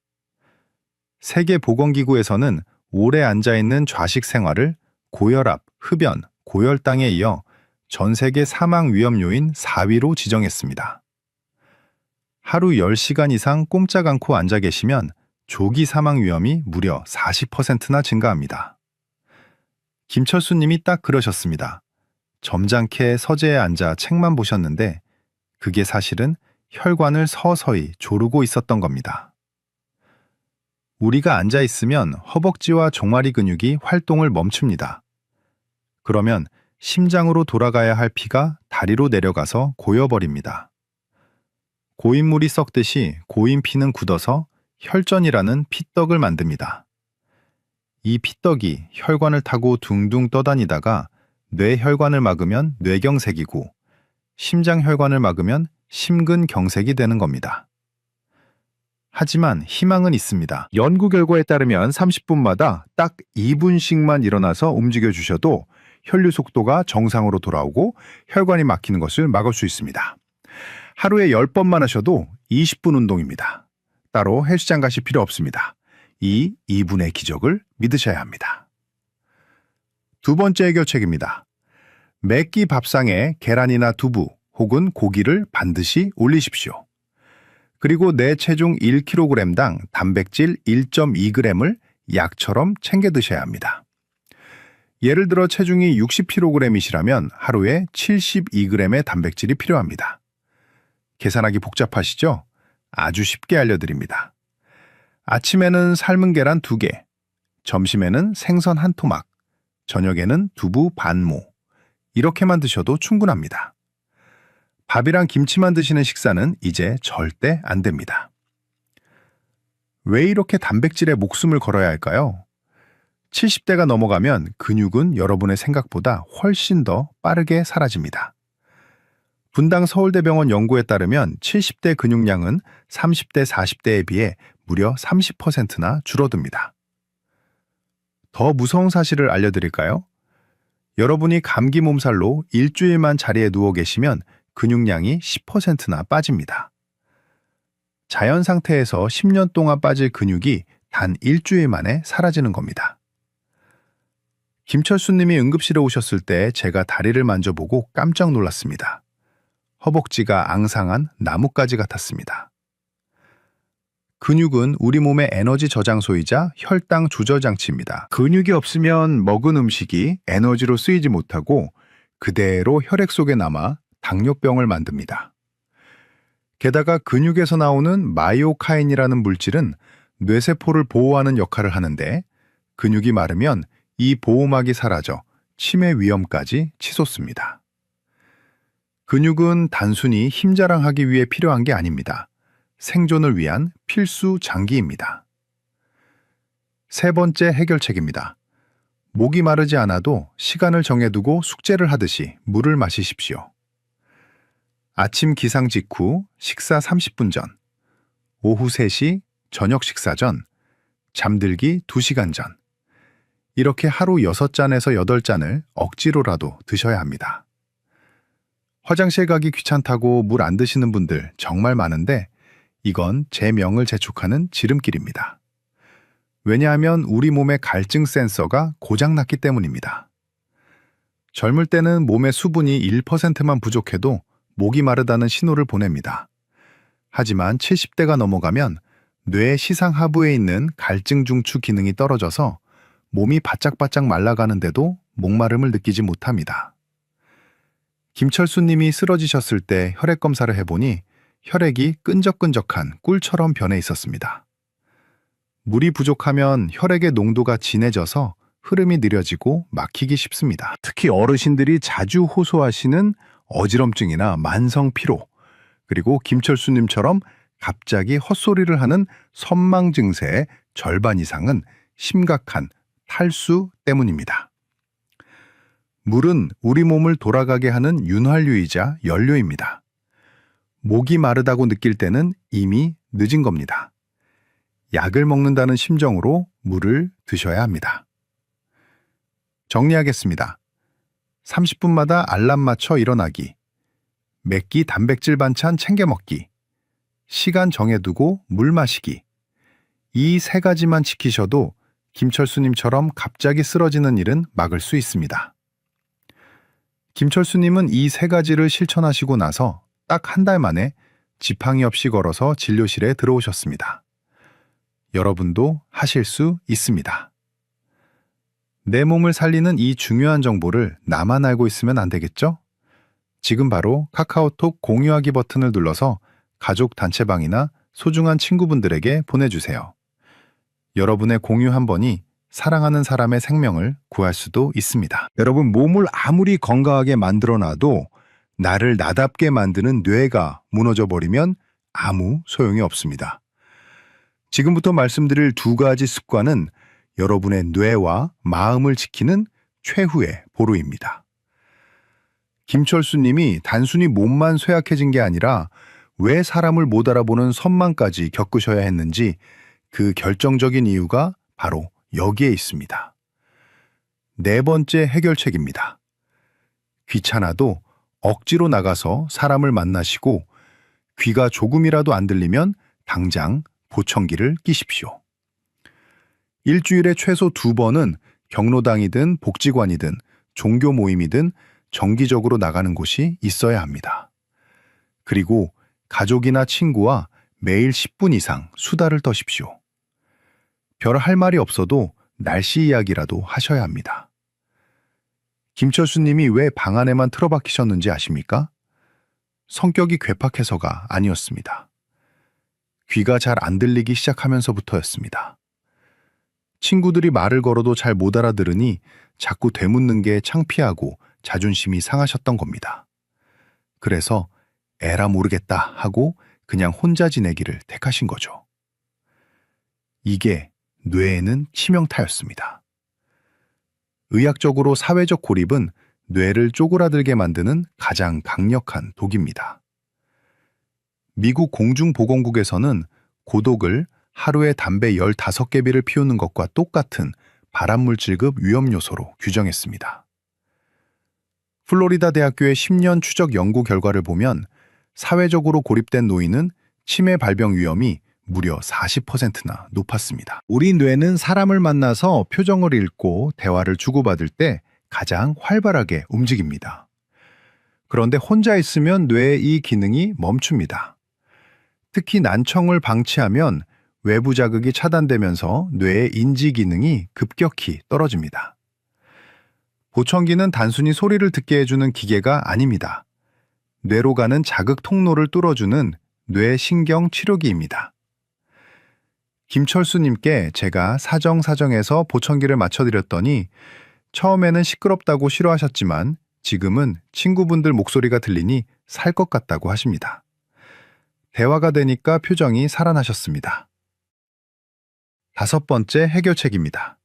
세계보건기구에서는 오래 앉아있는 좌식 생활을 고혈압, 흡연, 고혈당에 이어 전 세계 사망 위험 요인 4위로 지정했습니다. 하루 10시간 이상 꼼짝 않고 앉아 계시면 조기 사망 위험이 무려 40%나 증가합니다. 김철수님이 딱 그러셨습니다. 점잖게 서재에 앉아 책만 보셨는데 그게 사실은 혈관을 서서히 조르고 있었던 겁니다. 우리가 앉아 있으면 허벅지와 종아리 근육이 활동을 멈춥니다. 그러면 심장으로 돌아가야 할 피가 다리로 내려가서 고여버립니다. 고인물이 썩듯이 고인피는 굳어서 혈전이라는 피떡을 만듭니다. 이 피떡이 혈관을 타고 둥둥 떠다니다가 뇌혈관을 막으면 뇌경색이고 심장혈관을 막으면 심근경색이 되는 겁니다. 하지만 희망은 있습니다. 연구 결과에 따르면 30분마다 딱 2분씩만 일어나서 움직여 주셔도 혈류 속도가 정상으로 돌아오고 혈관이 막히는 것을 막을 수 있습니다. 하루에 10번만 하셔도 20분 운동입니다. 따로 헬스장 가실 필요 없습니다. 이 2분의 기적을 믿으셔야 합니다. 두 번째 해결책입니다. 매끼 밥상에 계란이나 두부 혹은 고기를 반드시 올리십시오. 그리고 내 체중 1kg당 단백질 1.2g을 약처럼 챙겨 드셔야 합니다. 예를 들어 체중이 60kg이시라면 하루에 72g의 단백질이 필요합니다. 계산하기 복잡하시죠? 아주 쉽게 알려드립니다. 아침에는 삶은 계란 2개, 점심에는 생선 1토막, 저녁에는 두부 반모. 이렇게만 드셔도 충분합니다. 밥이랑 김치만 드시는 식사는 이제 절대 안 됩니다. 왜 이렇게 단백질에 목숨을 걸어야 할까요? 70대가 넘어가면 근육은 여러분의 생각보다 훨씬 더 빠르게 사라집니다. 분당 서울대병원 연구에 따르면 70대 근육량은 30대, 40대에 비해 무려 30%나 줄어듭니다. 더 무서운 사실을 알려드릴까요? 여러분이 감기 몸살로 일주일만 자리에 누워 계시면 근육량이 10%나 빠집니다. 자연 상태에서 10년 동안 빠질 근육이 단 일주일 만에 사라지는 겁니다. 김철수 님이 응급실에 오셨을 때 제가 다리를 만져보고 깜짝 놀랐습니다. 허벅지가 앙상한 나뭇가지 같았습니다. 근육은 우리 몸의 에너지 저장소이자 혈당 조절 장치입니다. 근육이 없으면 먹은 음식이 에너지로 쓰이지 못하고 그대로 혈액 속에 남아 당뇨병을 만듭니다. 게다가 근육에서 나오는 마이오카인이라는 물질은 뇌세포를 보호하는 역할을 하는데 근육이 마르면 이 보호막이 사라져 치매 위험까지 치솟습니다. 근육은 단순히 힘 자랑하기 위해 필요한 게 아닙니다. 생존을 위한 필수 장기입니다. 세 번째 해결책입니다. 목이 마르지 않아도 시간을 정해두고 숙제를 하듯이 물을 마시십시오. 아침 기상 직후 식사 30분 전, 오후 3시 저녁 식사 전, 잠들기 2시간 전. 이렇게 하루 6잔에서 8잔을 억지로라도 드셔야 합니다. 화장실 가기 귀찮다고 물 안 드시는 분들 정말 많은데 이건 제 명을 재촉하는 지름길입니다. 왜냐하면 우리 몸의 갈증 센서가 고장났기 때문입니다. 젊을 때는 몸의 수분이 1%만 부족해도 목이 마르다는 신호를 보냅니다. 하지만 70대가 넘어가면 뇌 시상 하부에 있는 갈증 중추 기능이 떨어져서 몸이 바짝바짝 말라가는데도 목마름을 느끼지 못합니다. 김철수 님이 쓰러지셨을 때 혈액 검사를 해보니 혈액이 끈적끈적한 꿀처럼 변해 있었습니다. 물이 부족하면 혈액의 농도가 진해져서 흐름이 느려지고 막히기 쉽습니다. 특히 어르신들이 자주 호소하시는 어지럼증이나 만성 피로, 그리고 김철수 님처럼 갑자기 헛소리를 하는 선망 증세의 절반 이상은 심각한 탈수 때문입니다. 물은 우리 몸을 돌아가게 하는 윤활유이자 연료입니다. 목이 마르다고 느낄 때는 이미 늦은 겁니다. 약을 먹는다는 심정으로 물을 드셔야 합니다. 정리하겠습니다. 30분마다 알람 맞춰 일어나기, 몇 끼 단백질 반찬 챙겨 먹기, 시간 정해두고 물 마시기. 이 3가지만 지키셔도 김철수님처럼 갑자기 쓰러지는 일은 막을 수 있습니다. 김철수님은 이 3가지를 실천하시고 나서 딱 한 달 만에 지팡이 없이 걸어서 진료실에 들어오셨습니다. 여러분도 하실 수 있습니다. 내 몸을 살리는 이 중요한 정보를 나만 알고 있으면 안 되겠죠? 지금 바로 카카오톡 공유하기 버튼을 눌러서 가족 단체방이나 소중한 친구분들에게 보내주세요. 여러분의 공유 한 번이 사랑하는 사람의 생명을 구할 수도 있습니다. 여러분, 몸을 아무리 건강하게 만들어놔도 나를 나답게 만드는 뇌가 무너져버리면 아무 소용이 없습니다. 지금부터 말씀드릴 2가지 습관은 여러분의 뇌와 마음을 지키는 최후의 보루입니다. 김철수 님이 단순히 몸만 쇠약해진 게 아니라 왜 사람을 못 알아보는 선망까지 겪으셔야 했는지 그 결정적인 이유가 바로 여기에 있습니다. 4번째 해결책입니다. 귀찮아도 억지로 나가서 사람을 만나시고 귀가 조금이라도 안 들리면 당장 보청기를 끼십시오. 일주일에 최소 2번은 경로당이든 복지관이든 종교 모임이든 정기적으로 나가는 곳이 있어야 합니다. 그리고 가족이나 친구와 매일 10분 이상 수다를 떠십시오. 별 할 말이 없어도 날씨 이야기라도 하셔야 합니다. 김철수 님이 왜 방 안에만 틀어박히셨는지 아십니까? 성격이 괴팍해서가 아니었습니다. 귀가 잘 안 들리기 시작하면서부터였습니다. 친구들이 말을 걸어도 잘 못 알아들으니 자꾸 되묻는 게 창피하고 자존심이 상하셨던 겁니다. 그래서 에라 모르겠다 하고 그냥 혼자 지내기를 택하신 거죠. 이게 뇌에는 치명타였습니다. 의학적으로 사회적 고립은 뇌를 쪼그라들게 만드는 가장 강력한 독입니다. 미국 공중보건국에서는 고독을 하루에 담배 15개비를 피우는 것과 똑같은 발암물질급 위험 요소로 규정했습니다. 플로리다 대학교의 10년 추적 연구 결과를 보면 사회적으로 고립된 노인은 치매 발병 위험이 무려 40%나 높았습니다. 우리 뇌는 사람을 만나서 표정을 읽고 대화를 주고받을 때 가장 활발하게 움직입니다. 그런데 혼자 있으면 뇌의 이 기능이 멈춥니다. 특히 난청을 방치하면 외부 자극이 차단되면서 뇌의 인지 기능이 급격히 떨어집니다. 보청기는 단순히 소리를 듣게 해주는 기계가 아닙니다. 뇌로 가는 자극 통로를 뚫어주는 뇌신경 치료기입니다. 김철수님께 제가 사정사정해서 보청기를 맞춰드렸더니 처음에는 시끄럽다고 싫어하셨지만 지금은 친구분들 목소리가 들리니 살 것 같다고 하십니다. 대화가 되니까 표정이 살아나셨습니다. 5번째 해결책입니다.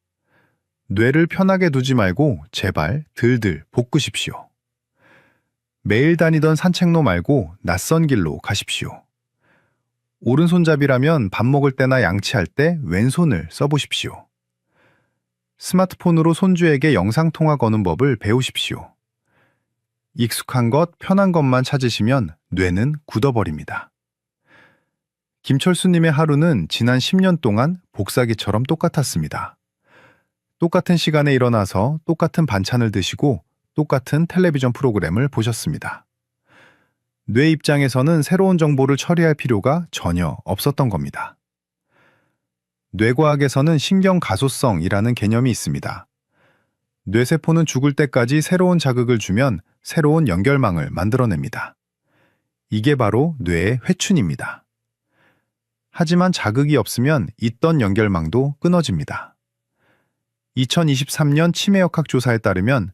뇌를 편하게 두지 말고 제발 들들 볶으십시오. 매일 다니던 산책로 말고 낯선 길로 가십시오. 오른손잡이라면 밥 먹을 때나 양치할 때 왼손을 써보십시오. 스마트폰으로 손주에게 영상통화 거는 법을 배우십시오. 익숙한 것, 편한 것만 찾으시면 뇌는 굳어버립니다. 김철수님의 하루는 지난 10년 동안 복사기처럼 똑같았습니다. 똑같은 시간에 일어나서 똑같은 반찬을 드시고 똑같은 텔레비전 프로그램을 보셨습니다. 뇌 입장에서는 새로운 정보를 처리할 필요가 전혀 없었던 겁니다. 뇌과학에서는 신경가소성이라는 개념이 있습니다. 뇌세포는 죽을 때까지 새로운 자극을 주면 새로운 연결망을 만들어냅니다. 이게 바로 뇌의 회춘입니다. 하지만 자극이 없으면 있던 연결망도 끊어집니다. 2023년 치매역학 조사에 따르면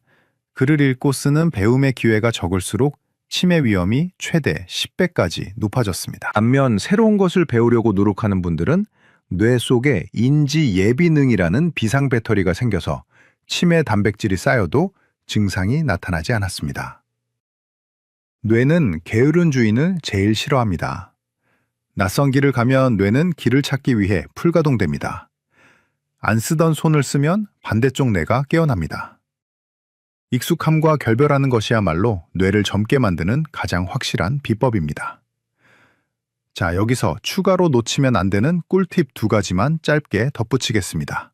글을 읽고 쓰는 배움의 기회가 적을수록 치매 위험이 최대 10배까지 높아졌습니다. 반면 새로운 것을 배우려고 노력하는 분들은 뇌 속에 인지 예비능이라는 비상 배터리가 생겨서 치매 단백질이 쌓여도 증상이 나타나지 않았습니다. 뇌는 게으른 주인을 제일 싫어합니다. 낯선 길을 가면 뇌는 길을 찾기 위해 풀가동됩니다. 안 쓰던 손을 쓰면 반대쪽 뇌가 깨어납니다. 익숙함과 결별하는 것이야말로 뇌를 젊게 만드는 가장 확실한 비법입니다. 자, 여기서 추가로 놓치면 안 되는 꿀팁 2가지만 짧게 덧붙이겠습니다.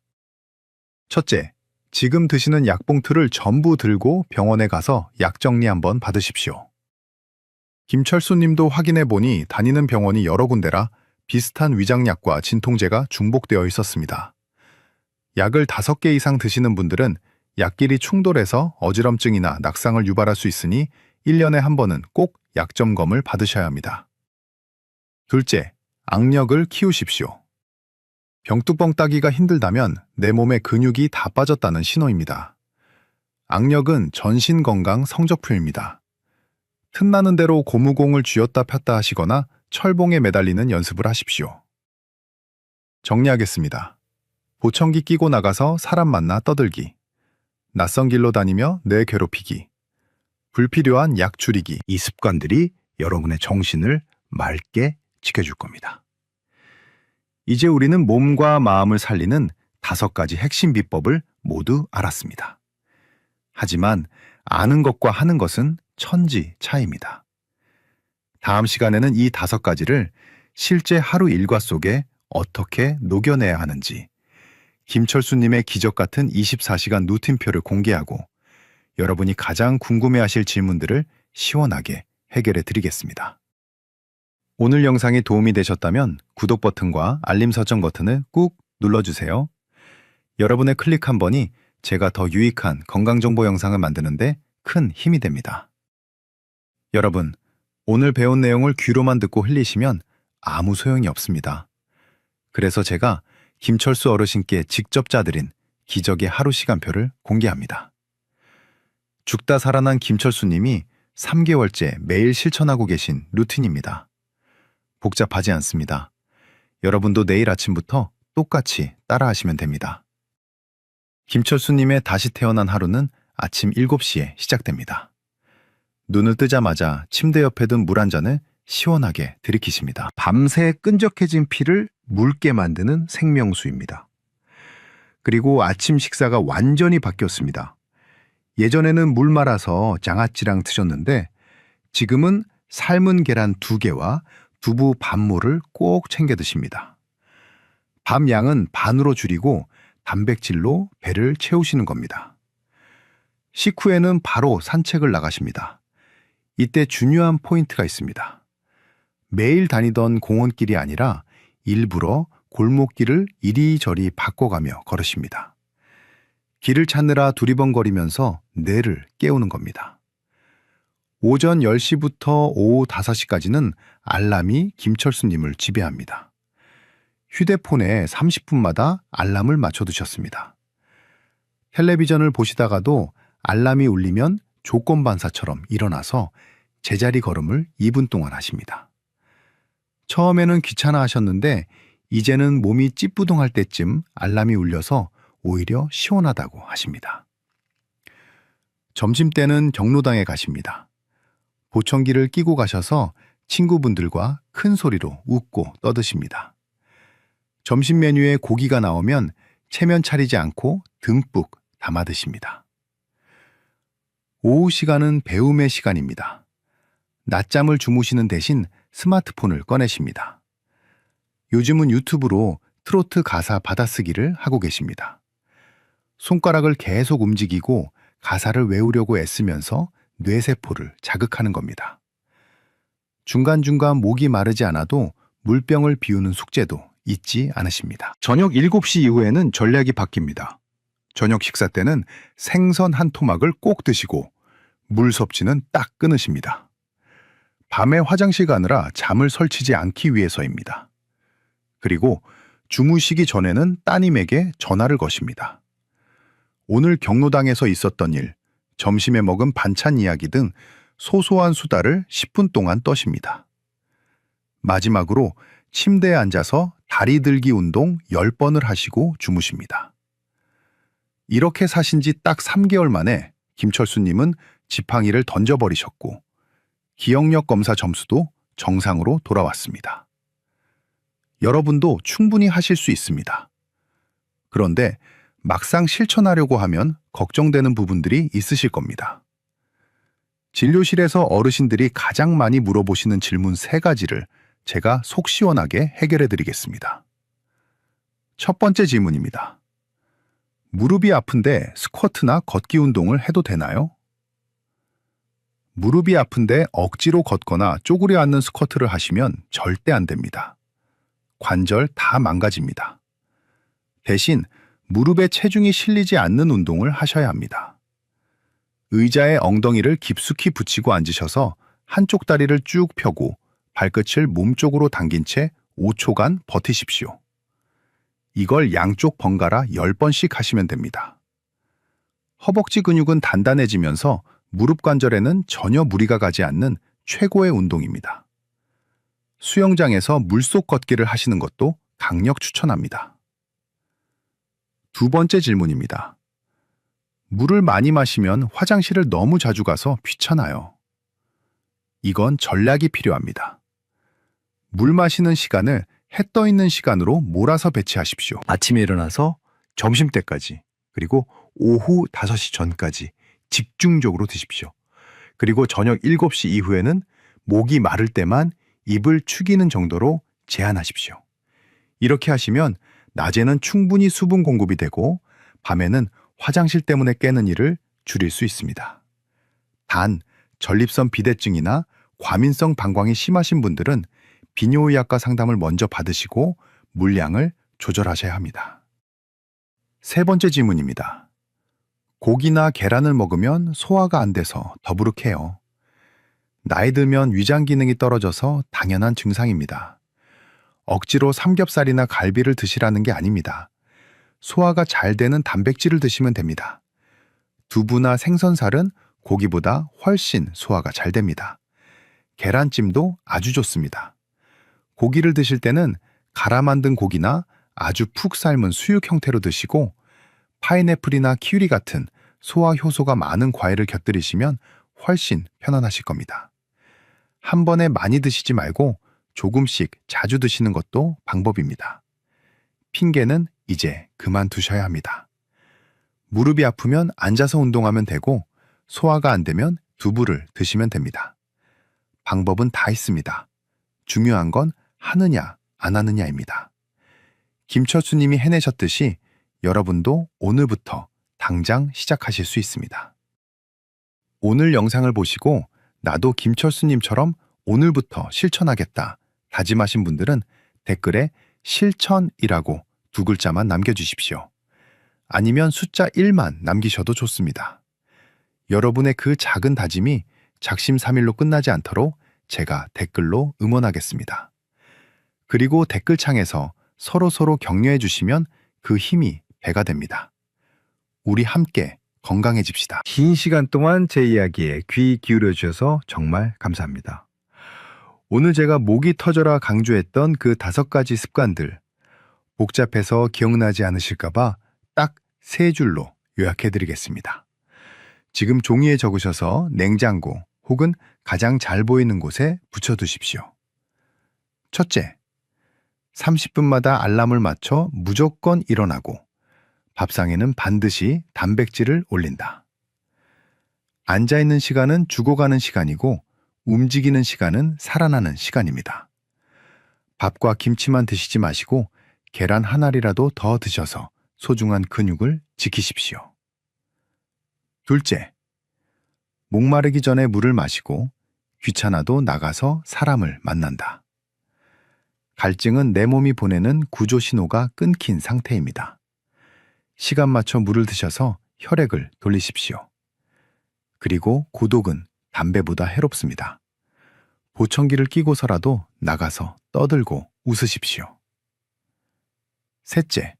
첫째, 지금 드시는 약봉투를 전부 들고 병원에 가서 약 정리 한번 받으십시오. 김철수 님도 확인해 보니 다니는 병원이 여러 군데라 비슷한 위장약과 진통제가 중복되어 있었습니다. 약을 5개 이상 드시는 분들은 약끼리 충돌해서 어지럼증이나 낙상을 유발할 수 있으니 1년에 한 번은 꼭 약점검을 받으셔야 합니다. 둘째, 악력을 키우십시오. 병뚜껑 따기가 힘들다면 내 몸의 근육이 다 빠졌다는 신호입니다. 악력은 전신 건강 성적표입니다. 틈나는 대로 고무공을 쥐었다 폈다 하시거나 철봉에 매달리는 연습을 하십시오. 정리하겠습니다. 보청기 끼고 나가서 사람 만나 떠들기, 낯선 길로 다니며 뇌 괴롭히기, 불필요한 약 줄이기, 이 습관들이 여러분의 정신을 맑게 지켜줄 겁니다. 이제 우리는 몸과 마음을 살리는 5가지 핵심 비법을 모두 알았습니다. 하지만 아는 것과 하는 것은 천지 차이입니다. 다음 시간에는 이 5가지를 실제 하루 일과 속에 어떻게 녹여내야 하는지 김철수님의 기적 같은 24시간 루틴표를 공개하고 여러분이 가장 궁금해하실 질문들을 시원하게 해결해 드리겠습니다. 오늘 영상이 도움이 되셨다면 구독 버튼과 알림 설정 버튼을 꾹 눌러주세요. 여러분의 클릭 한 번이 제가 더 유익한 건강정보 영상을 만드는데 큰 힘이 됩니다. 여러분, 오늘 배운 내용을 귀로만 듣고 흘리시면 아무 소용이 없습니다. 그래서 제가 김철수 어르신께 직접 짜드린 기적의 하루 시간표를 공개합니다. 죽다 살아난 김철수님이 3개월째 매일 실천하고 계신 루틴입니다. 복잡하지 않습니다. 여러분도 내일 아침부터 똑같이 따라하시면 됩니다. 김철수님의 다시 태어난 하루는 아침 7시에 시작됩니다. 눈을 뜨자마자 침대 옆에 둔 물 한 잔을 시원하게 들이키십니다. 밤새 끈적해진 피를 묽게 만드는 생명수입니다. 그리고 아침 식사가 완전히 바뀌었습니다. 예전에는 물 말아서 장아찌랑 드셨는데 지금은 삶은 계란 2개와 두부 반모를 꼭 챙겨 드십니다. 밥 양은 반으로 줄이고 단백질로 배를 채우시는 겁니다. 식후에는 바로 산책을 나가십니다. 이때 중요한 포인트가 있습니다. 매일 다니던 공원길이 아니라 일부러 골목길을 이리저리 바꿔가며 걸으십니다. 길을 찾느라 두리번거리면서 뇌를 깨우는 겁니다. 오전 10시부터 오후 5시까지는 알람이 김철수님을 지배합니다. 휴대폰에 30분마다 알람을 맞춰두셨습니다. 텔레비전을 보시다가도 알람이 울리면 조건반사처럼 일어나서 제자리 걸음을 2분 동안 하십니다. 처음에는 귀찮아 하셨는데 이제는 몸이 찌뿌둥할 때쯤 알람이 울려서 오히려 시원하다고 하십니다. 점심때는 경로당에 가십니다. 보청기를 끼고 가셔서 친구분들과 큰 소리로 웃고 떠드십니다. 점심 메뉴에 고기가 나오면 체면 차리지 않고 듬뿍 담아 드십니다. 오후 시간은 배움의 시간입니다. 낮잠을 주무시는 대신 스마트폰을 꺼내십니다. 요즘은 유튜브로 트로트 가사 받아쓰기를 하고 계십니다. 손가락을 계속 움직이고 가사를 외우려고 애쓰면서 뇌세포를 자극하는 겁니다. 중간중간 목이 마르지 않아도 물병을 비우는 숙제도 잊지 않으십니다. 저녁 7시 이후에는 전략이 바뀝니다. 저녁 식사 때는 생선 한 토막을 꼭 드시고 물 섭취는 딱 끊으십니다. 밤에 화장실 가느라 잠을 설치지 않기 위해서입니다. 그리고 주무시기 전에는 따님에게 전화를 거십니다. 오늘 경로당에서 있었던 일, 점심에 먹은 반찬 이야기 등 소소한 수다를 10분 동안 떠십니다. 마지막으로 침대에 앉아서 다리 들기 운동 10번을 하시고 주무십니다. 이렇게 사신 지 딱 3개월 만에 김철수님은 지팡이를 던져버리셨고 기억력 검사 점수도 정상으로 돌아왔습니다. 여러분도 충분히 하실 수 있습니다. 그런데 막상 실천하려고 하면 걱정되는 부분들이 있으실 겁니다. 진료실에서 어르신들이 가장 많이 물어보시는 질문 3가지를 제가 속 시원하게 해결해 드리겠습니다. 첫 번째 질문입니다. 무릎이 아픈데 스쿼트나 걷기 운동을 해도 되나요? 무릎이 아픈데 억지로 걷거나 쪼그려 앉는 스쿼트를 하시면 절대 안 됩니다. 관절 다 망가집니다. 대신 무릎에 체중이 실리지 않는 운동을 하셔야 합니다. 의자에 엉덩이를 깊숙이 붙이고 앉으셔서 한쪽 다리를 쭉 펴고 발끝을 몸쪽으로 당긴 채 5초간 버티십시오. 이걸 양쪽 번갈아 10번씩 하시면 됩니다. 허벅지 근육은 단단해지면서 무릎 관절에는 전혀 무리가 가지 않는 최고의 운동입니다. 수영장에서 물속 걷기를 하시는 것도 강력 추천합니다. 두 번째 질문입니다. 물을 많이 마시면 화장실을 너무 자주 가서 귀찮아요. 이건 전략이 필요합니다. 물 마시는 시간을 해 떠 있는 시간으로 몰아서 배치하십시오. 아침에 일어나서 점심때까지 그리고 오후 5시 전까지 집중적으로 드십시오. 그리고 저녁 7시 이후에는 목이 마를 때만 입을 축이는 정도로 제한하십시오. 이렇게 하시면 낮에는 충분히 수분 공급이 되고 밤에는 화장실 때문에 깨는 일을 줄일 수 있습니다. 단, 전립선 비대증이나 과민성 방광이 심하신 분들은 비뇨의학과 상담을 먼저 받으시고 물량을 조절하셔야 합니다. 세 번째 질문입니다. 고기나 계란을 먹으면 소화가 안 돼서 더부룩해요. 나이 들면 위장 기능이 떨어져서 당연한 증상입니다. 억지로 삼겹살이나 갈비를 드시라는 게 아닙니다. 소화가 잘 되는 단백질을 드시면 됩니다. 두부나 생선살은 고기보다 훨씬 소화가 잘 됩니다. 계란찜도 아주 좋습니다. 고기를 드실 때는 갈아 만든 고기나 아주 푹 삶은 수육 형태로 드시고 파인애플이나 키위리 같은 소화 효소가 많은 과일을 곁들이시면 훨씬 편안하실 겁니다. 한 번에 많이 드시지 말고 조금씩 자주 드시는 것도 방법입니다. 핑계는 이제 그만두셔야 합니다. 무릎이 아프면 앉아서 운동하면 되고 소화가 안 되면 두부를 드시면 됩니다. 방법은 다 있습니다. 중요한 건 하느냐 안 하느냐입니다. 김철수님이 해내셨듯이 여러분도 오늘부터 당장 시작하실 수 있습니다. 오늘 영상을 보시고 나도 김철수님처럼 오늘부터 실천하겠다 다짐하신 분들은 댓글에 실천이라고 2글자만 남겨주십시오. 아니면 숫자 1만 남기셔도 좋습니다. 여러분의 그 작은 다짐이 작심삼일로 끝나지 않도록 제가 댓글로 응원하겠습니다. 그리고 댓글창에서 서로 격려해 주시면 그 힘이 배가 됩니다. 우리 함께 건강해집시다. 긴 시간 동안 제 이야기에 귀 기울여 주셔서 정말 감사합니다. 오늘 제가 목이 터져라 강조했던 그 5가지 습관들, 복잡해서 기억나지 않으실까봐 딱 3줄로 요약해 드리겠습니다. 지금 종이에 적으셔서 냉장고 혹은 가장 잘 보이는 곳에 붙여두십시오. 첫째, 30분마다 알람을 맞춰 무조건 일어나고 밥상에는 반드시 단백질을 올린다. 앉아있는 시간은 죽어가는 시간이고 움직이는 시간은 살아나는 시간입니다. 밥과 김치만 드시지 마시고 계란 한 알이라도 더 드셔서 소중한 근육을 지키십시오. 둘째, 목마르기 전에 물을 마시고 귀찮아도 나가서 사람을 만난다. 갈증은 내 몸이 보내는 구조 신호가 끊긴 상태입니다. 시간 맞춰 물을 드셔서 혈액을 돌리십시오. 그리고 고독은 담배보다 해롭습니다. 보청기를 끼고서라도 나가서 떠들고 웃으십시오. 셋째,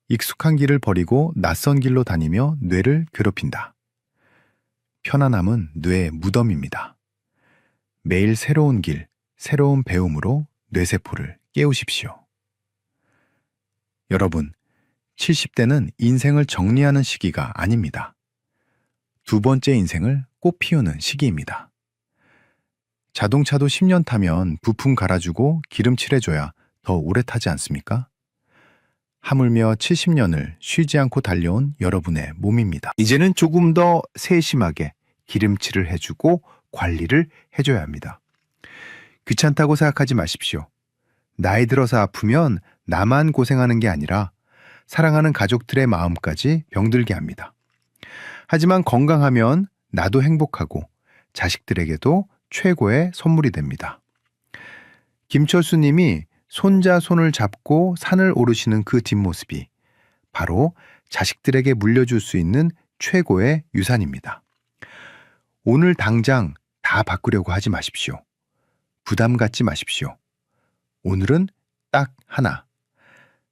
익숙한 길을 버리고 낯선 길로 다니며 뇌를 괴롭힌다. 편안함은 뇌의 무덤입니다. 매일 새로운 길, 새로운 배움으로 뇌세포를 깨우십시오. 여러분, 70대는 인생을 정리하는 시기가 아닙니다. 2번째 인생을 꽃 피우는 시기입니다. 자동차도 10년 타면 부품 갈아주고 기름 칠해줘야 더 오래 타지 않습니까? 하물며 70년을 쉬지 않고 달려온 여러분의 몸입니다. 이제는 조금 더 세심하게 기름칠을 해주고 관리를 해줘야 합니다. 귀찮다고 생각하지 마십시오. 나이 들어서 아프면 나만 고생하는 게 아니라 사랑하는 가족들의 마음까지 병들게 합니다. 하지만 건강하면 나도 행복하고 자식들에게도 최고의 선물이 됩니다. 김철수 님이 손자 손을 잡고 산을 오르시는 그 뒷모습이 바로 자식들에게 물려줄 수 있는 최고의 유산입니다. 오늘 당장 다 바꾸려고 하지 마십시오. 부담 갖지 마십시오. 오늘은 딱 하나.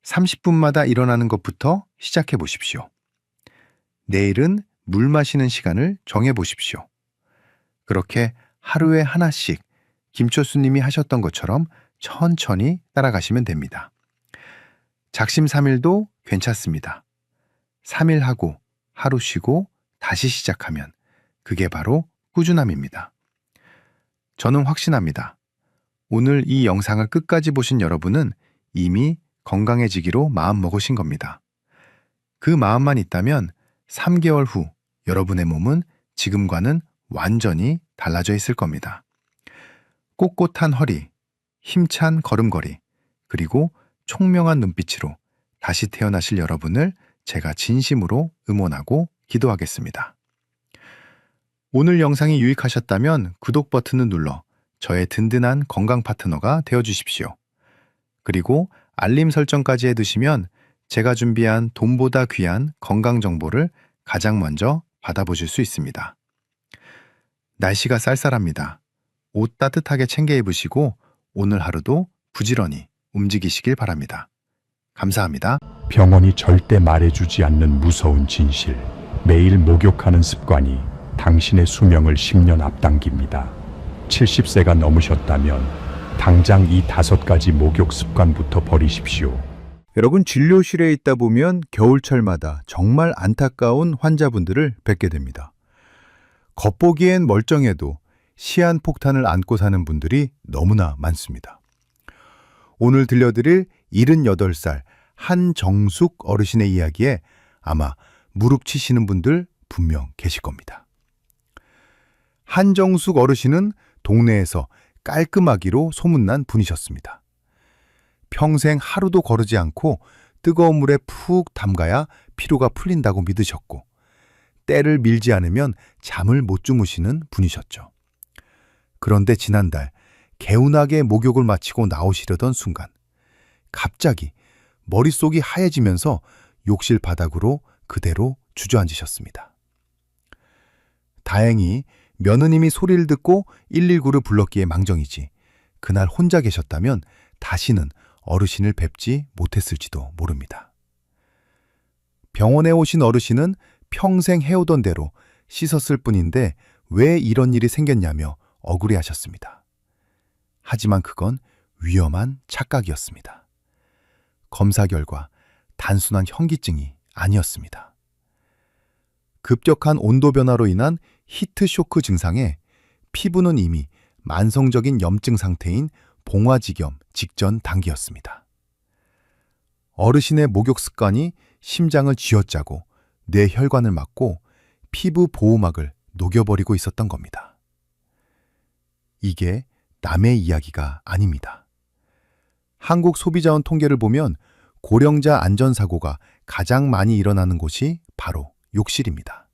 30분마다 일어나는 것부터 시작해 보십시오. 내일은 물 마시는 시간을 정해 보십시오. 그렇게 하루에 하나씩 김철수 님이 하셨던 것처럼 천천히 따라가시면 됩니다. 작심삼일도 괜찮습니다. 3일 하고 하루 쉬고 다시 시작하면 그게 바로 꾸준함입니다. 저는 확신합니다. 오늘 이 영상을 끝까지 보신 여러분은 이미 건강해지기로 마음먹으신 겁니다. 그 마음만 있다면 3개월 후 여러분의 몸은 지금과는 완전히 달라져 있을 겁니다. 꼿꼿한 허리, 힘찬 걸음걸이, 그리고 총명한 눈빛으로 다시 태어나실 여러분을 제가 진심으로 응원하고 기도하겠습니다. 오늘 영상이 유익하셨다면 구독 버튼을 눌러 저의 든든한 건강 파트너가 되어주십시오. 그리고 알림 설정까지 해두시면 제가 준비한 돈보다 귀한 건강 정보를 가장 먼저 받아보실 수 있습니다. 날씨가 쌀쌀합니다. 옷 따뜻하게 챙겨 입으시고 오늘 하루도 부지런히 움직이시길 바랍니다. 감사합니다. 병원이 절대 말해주지 않는 무서운 진실. 매일 목욕하는 습관이 당신의 수명을 10년 앞당깁니다. 70세가 넘으셨다면 당장 이 5가지 목욕 습관부터 버리십시오. 여러분, 진료실에 있다 보면 겨울철마다 정말 안타까운 환자분들을 뵙게 됩니다. 겉보기엔 멀쩡해도 시한폭탄을 안고 사는 분들이 너무나 많습니다. 오늘 들려드릴 78살 한정숙 어르신의 이야기에 아마 무릎 치시는 분들 분명 계실 겁니다. 한정숙 어르신은 동네에서 깔끔하기로 소문난 분이셨습니다. 평생 하루도 거르지 않고 뜨거운 물에 푹 담가야 피로가 풀린다고 믿으셨고, 때를 밀지 않으면 잠을 못 주무시는 분이셨죠. 그런데 지난달 개운하게 목욕을 마치고 나오시려던 순간 갑자기 머릿속이 하얘지면서 욕실 바닥으로 그대로 주저앉으셨습니다. 다행히 며느님이 소리를 듣고 119를 불렀기에 망정이지, 그날 혼자 계셨다면 다시는 어르신을 뵙지 못했을지도 모릅니다. 병원에 오신 어르신은 평생 해오던 대로 씻었을 뿐인데 왜 이런 일이 생겼냐며 억울해하셨습니다. 하지만 그건 위험한 착각이었습니다. 검사 결과 단순한 현기증이 아니었습니다. 급격한 온도 변화로 인한 히트쇼크 증상에 피부는 이미 만성적인 염증 상태인 봉화지겸 직전 단계였습니다. 어르신의 목욕 습관이 심장을 쥐어짜고 뇌혈관을 막고 피부 보호막을 녹여버리고 있었던 겁니다. 이게 남의 이야기가 아닙니다. 한국 소비자원 통계를 보면 고령자 안전사고가 가장 많이 일어나는 곳이 바로 욕실입니다.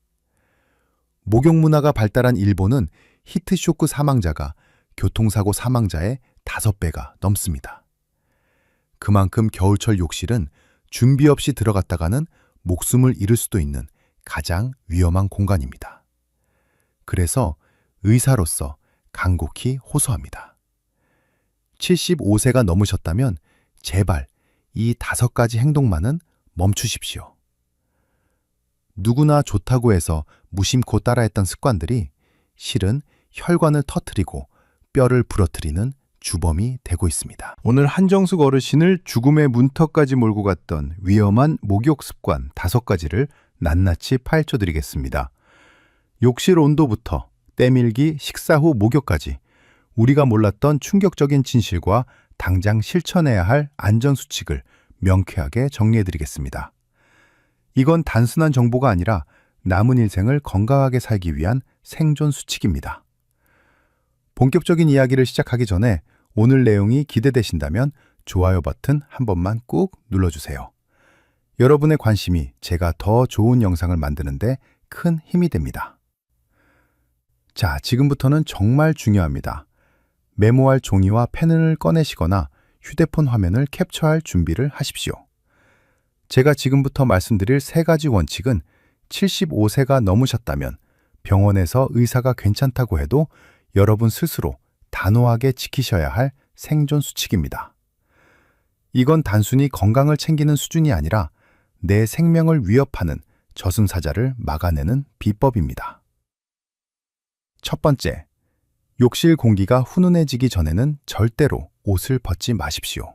목욕 문화가 발달한 일본은 히트쇼크 사망자가 교통사고 사망자의 5배가 넘습니다. 그만큼 겨울철 욕실은 준비 없이 들어갔다가는 목숨을 잃을 수도 있는 가장 위험한 공간입니다. 그래서 의사로서 간곡히 호소합니다. 75세가 넘으셨다면 제발 이 5가지 행동만은 멈추십시오. 누구나 좋다고 해서 무심코 따라했던 습관들이 실은 혈관을 터뜨리고 뼈를 부러뜨리는 주범이 되고 있습니다. 오늘 한정숙 어르신을 죽음의 문턱까지 몰고 갔던 위험한 목욕 습관 5가지를 낱낱이 파헤쳐 드리겠습니다. 욕실 온도부터 때밀기, 식사 후 목욕까지 우리가 몰랐던 충격적인 진실과 당장 실천해야 할 안전수칙을 명쾌하게 정리해 드리겠습니다. 이건 단순한 정보가 아니라 남은 일생을 건강하게 살기 위한 생존 수칙입니다. 본격적인 이야기를 시작하기 전에 오늘 내용이 기대되신다면 좋아요 버튼 한 번만 꾹 눌러주세요. 여러분의 관심이 제가 더 좋은 영상을 만드는데 큰 힘이 됩니다. 자, 지금부터는 정말 중요합니다. 메모할 종이와 펜을 꺼내시거나 휴대폰 화면을 캡처할 준비를 하십시오. 제가 지금부터 말씀드릴 3가지 원칙은 75세가 넘으셨다면 병원에서 의사가 괜찮다고 해도 여러분 스스로 단호하게 지키셔야 할 생존 수칙입니다. 이건 단순히 건강을 챙기는 수준이 아니라 내 생명을 위협하는 저승사자를 막아내는 비법입니다. 첫 번째, 욕실 공기가 훈훈해지기 전에는 절대로 옷을 벗지 마십시오.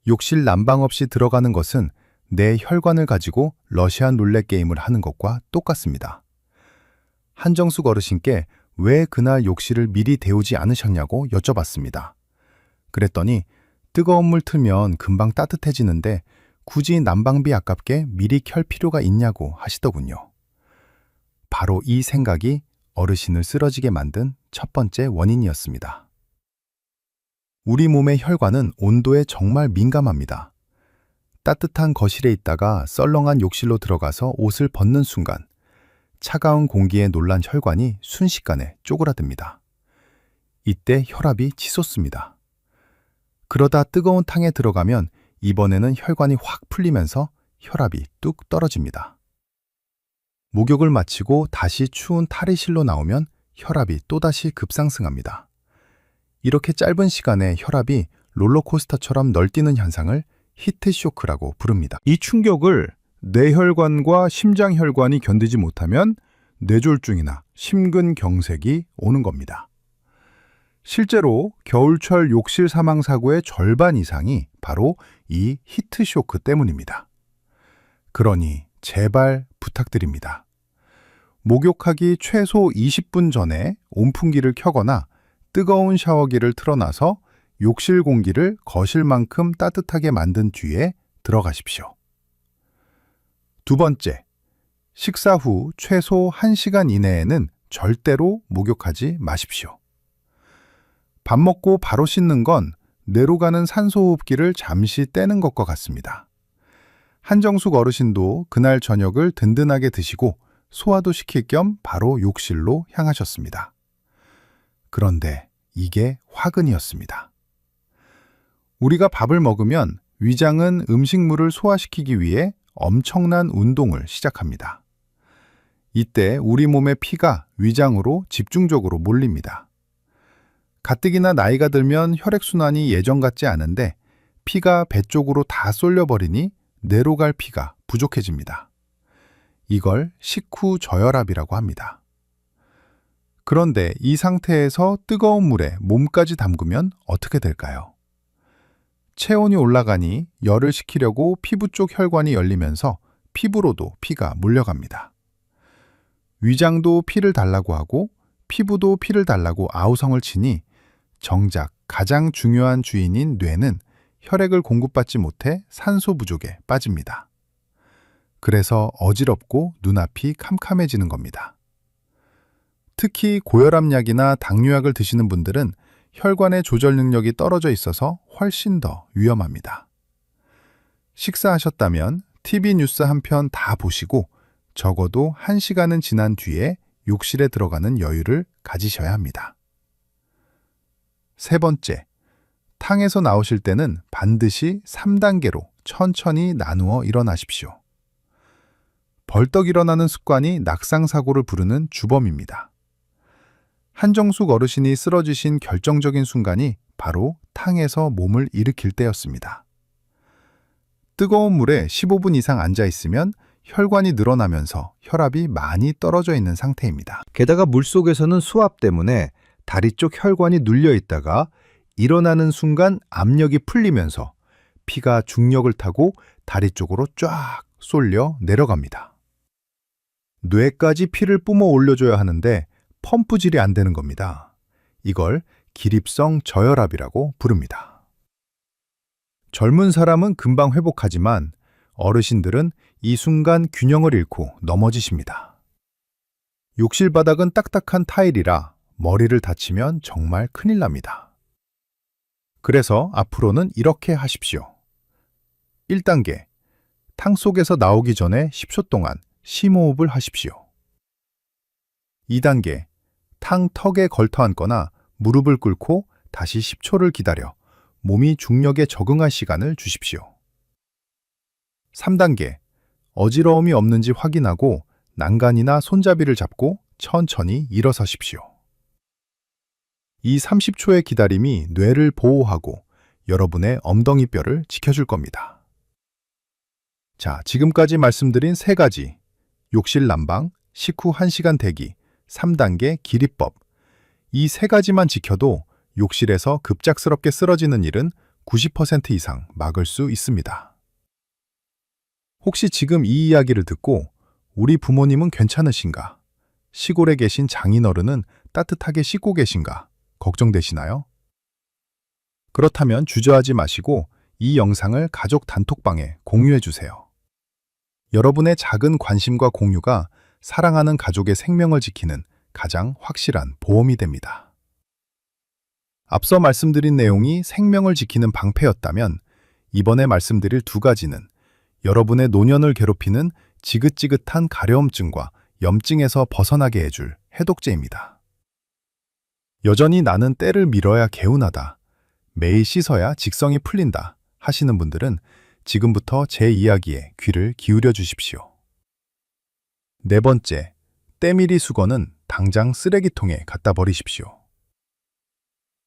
욕실 난방 없이 들어가는 것은 내 혈관을 가지고 러시안 룰렛 게임을 하는 것과 똑같습니다. 한정숙 어르신께 왜 그날 욕실을 미리 데우지 않으셨냐고 여쭤봤습니다. 그랬더니 뜨거운 물 틀면 금방 따뜻해지는데 굳이 난방비 아깝게 미리 켤 필요가 있냐고 하시더군요. 바로 이 생각이 어르신을 쓰러지게 만든 첫 번째 원인이었습니다. 우리 몸의 혈관은 온도에 정말 민감합니다. 따뜻한 거실에 있다가 썰렁한 욕실로 들어가서 옷을 벗는 순간 차가운 공기에 놀란 혈관이 순식간에 쪼그라듭니다. 이때 혈압이 치솟습니다. 그러다 뜨거운 탕에 들어가면 이번에는 혈관이 확 풀리면서 혈압이 뚝 떨어집니다. 목욕을 마치고 다시 추운 탈의실로 나오면 혈압이 또다시 급상승합니다. 이렇게 짧은 시간에 혈압이 롤러코스터처럼 널뛰는 현상을 히트쇼크라고 부릅니다. 이 충격을 뇌혈관과 심장혈관이 견디지 못하면 뇌졸중이나 심근경색이 오는 겁니다. 실제로 겨울철 욕실 사망 사고의 절반 이상이 바로 이 히트쇼크 때문입니다. 그러니 제발 부탁드립니다. 목욕하기 최소 20분 전에 온풍기를 켜거나 뜨거운 샤워기를 틀어놔서 욕실 공기를 거실만큼 따뜻하게 만든 뒤에 들어가십시오. 두 번째, 식사 후 최소 1시간 이내에는 절대로 목욕하지 마십시오. 밥 먹고 바로 씻는 건 뇌로 가는 산소호흡기를 잠시 떼는 것과 같습니다. 한정숙 어르신도 그날 저녁을 든든하게 드시고 소화도 시킬 겸 바로 욕실로 향하셨습니다. 그런데 이게 화근이었습니다. 우리가 밥을 먹으면 위장은 음식물을 소화시키기 위해 엄청난 운동을 시작합니다. 이때 우리 몸의 피가 위장으로 집중적으로 몰립니다. 가뜩이나 나이가 들면 혈액순환이 예전 같지 않은데 피가 배 쪽으로 다 쏠려버리니 뇌로 갈 피가 부족해집니다. 이걸 식후 저혈압이라고 합니다. 그런데 이 상태에서 뜨거운 물에 몸까지 담그면 어떻게 될까요? 체온이 올라가니 열을 식히려고 피부 쪽 혈관이 열리면서 피부로도 피가 몰려갑니다. 위장도 피를 달라고 하고 피부도 피를 달라고 아우성을 치니 정작 가장 중요한 주인인 뇌는 혈액을 공급받지 못해 산소 부족에 빠집니다. 그래서 어지럽고 눈앞이 캄캄해지는 겁니다. 특히 고혈압약이나 당뇨약을 드시는 분들은 혈관의 조절 능력이 떨어져 있어서 훨씬 더 위험합니다. 식사하셨다면 TV 뉴스 한 편 다 보시고 적어도 1시간은 지난 뒤에 욕실에 들어가는 여유를 가지셔야 합니다. 세 번째, 탕에서 나오실 때는 반드시 3단계로 천천히 나누어 일어나십시오. 벌떡 일어나는 습관이 낙상사고를 부르는 주범입니다. 한정숙 어르신이 쓰러지신 결정적인 순간이 바로 탕에서 몸을 일으킬 때였습니다. 뜨거운 물에 15분 이상 앉아 있으면 혈관이 늘어나면서 혈압이 많이 떨어져 있는 상태입니다. 게다가 물속에서는 수압 때문에 다리 쪽 혈관이 눌려 있다가 일어나는 순간 압력이 풀리면서 피가 중력을 타고 다리 쪽으로 쫙 쏠려 내려갑니다. 뇌까지 피를 뿜어 올려줘야 하는데 펌프질이 안 되는 겁니다. 이걸 기립성 저혈압이라고 부릅니다. 젊은 사람은 금방 회복하지만 어르신들은 이 순간 균형을 잃고 넘어지십니다. 욕실 바닥은 딱딱한 타일이라 머리를 다치면 정말 큰일 납니다. 그래서 앞으로는 이렇게 하십시오. 1단계, 탕 속에서 나오기 전에 10초 동안 심호흡을 하십시오. 2단계, 탕 턱에 걸터 앉거나 무릎을 꿇고 다시 10초를 기다려 몸이 중력에 적응할 시간을 주십시오. 3단계, 어지러움이 없는지 확인하고 난간이나 손잡이를 잡고 천천히 일어서십시오. 이 30초의 기다림이 뇌를 보호하고 여러분의 엉덩이뼈를 지켜줄 겁니다. 자, 지금까지 말씀드린 3가지, 욕실 난방, 식후 1시간 대기, 3단계 기립법. 이 3가지만 지켜도 욕실에서 급작스럽게 쓰러지는 일은 90% 이상 막을 수 있습니다. 혹시 지금 이 이야기를 듣고 우리 부모님은 괜찮으신가? 시골에 계신 장인어른은 따뜻하게 씻고 계신가? 걱정되시나요? 그렇다면 주저하지 마시고 이 영상을 가족 단톡방에 공유해 주세요. 여러분의 작은 관심과 공유가 사랑하는 가족의 생명을 지키는 가장 확실한 보험이 됩니다. 앞서 말씀드린 내용이 생명을 지키는 방패였다면 이번에 말씀드릴 2가지는 여러분의 노년을 괴롭히는 지긋지긋한 가려움증과 염증에서 벗어나게 해줄 해독제입니다. 여전히 나는 때를 밀어야 개운하다, 매일 씻어야 직성이 풀린다 하시는 분들은 지금부터 제 이야기에 귀를 기울여 주십시오. 4번째, 때밀이 수건은 당장 쓰레기통에 갖다 버리십시오.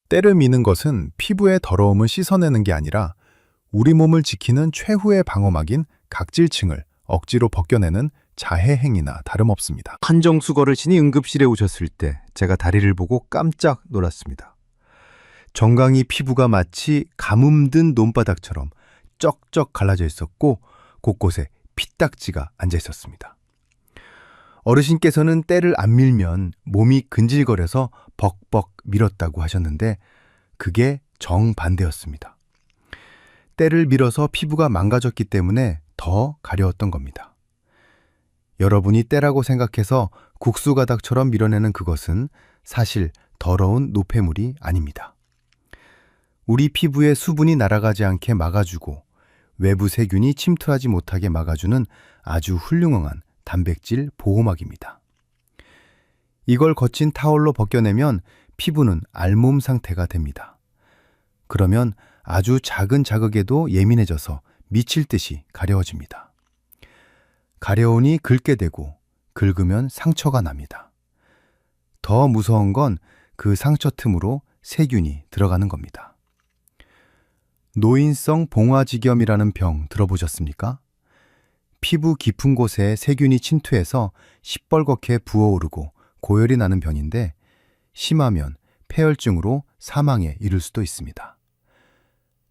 때를 미는 것은 피부의 더러움을 씻어내는 게 아니라 우리 몸을 지키는 최후의 방어막인 각질층을 억지로 벗겨내는 자해 행위나 다름없습니다. 한정숙 어르신이 응급실에 오셨을 때 제가 다리를 보고 깜짝 놀랐습니다. 정강이 피부가 마치 가뭄 든 논바닥처럼 쩍쩍 갈라져 있었고 곳곳에 피딱지가 앉아 있었습니다. 어르신께서는 때를 안 밀면 몸이 근질거려서 벅벅 밀었다고 하셨는데 그게 정반대였습니다. 때를 밀어서 피부가 망가졌기 때문에 더 가려웠던 겁니다. 여러분이 때라고 생각해서 국수 가닥처럼 밀어내는 그것은 사실 더러운 노폐물이 아닙니다. 우리 피부에 수분이 날아가지 않게 막아주고 외부 세균이 침투하지 못하게 막아주는 아주 훌륭한 단백질 보호막입니다. 이걸 거친 타월로 벗겨내면 피부는 알몸 상태가 됩니다. 그러면 아주 작은 자극에도 예민해져서 미칠 듯이 가려워집니다. 가려우니 긁게 되고 긁으면 상처가 납니다. 더 무서운 건 그 상처 틈으로 세균이 들어가는 겁니다. 노인성 봉화지겸이라는 병 들어보셨습니까? 피부 깊은 곳에 세균이 침투해서 시뻘겋게 부어오르고 고열이 나는 병인데 심하면 폐혈증으로 사망에 이를 수도 있습니다.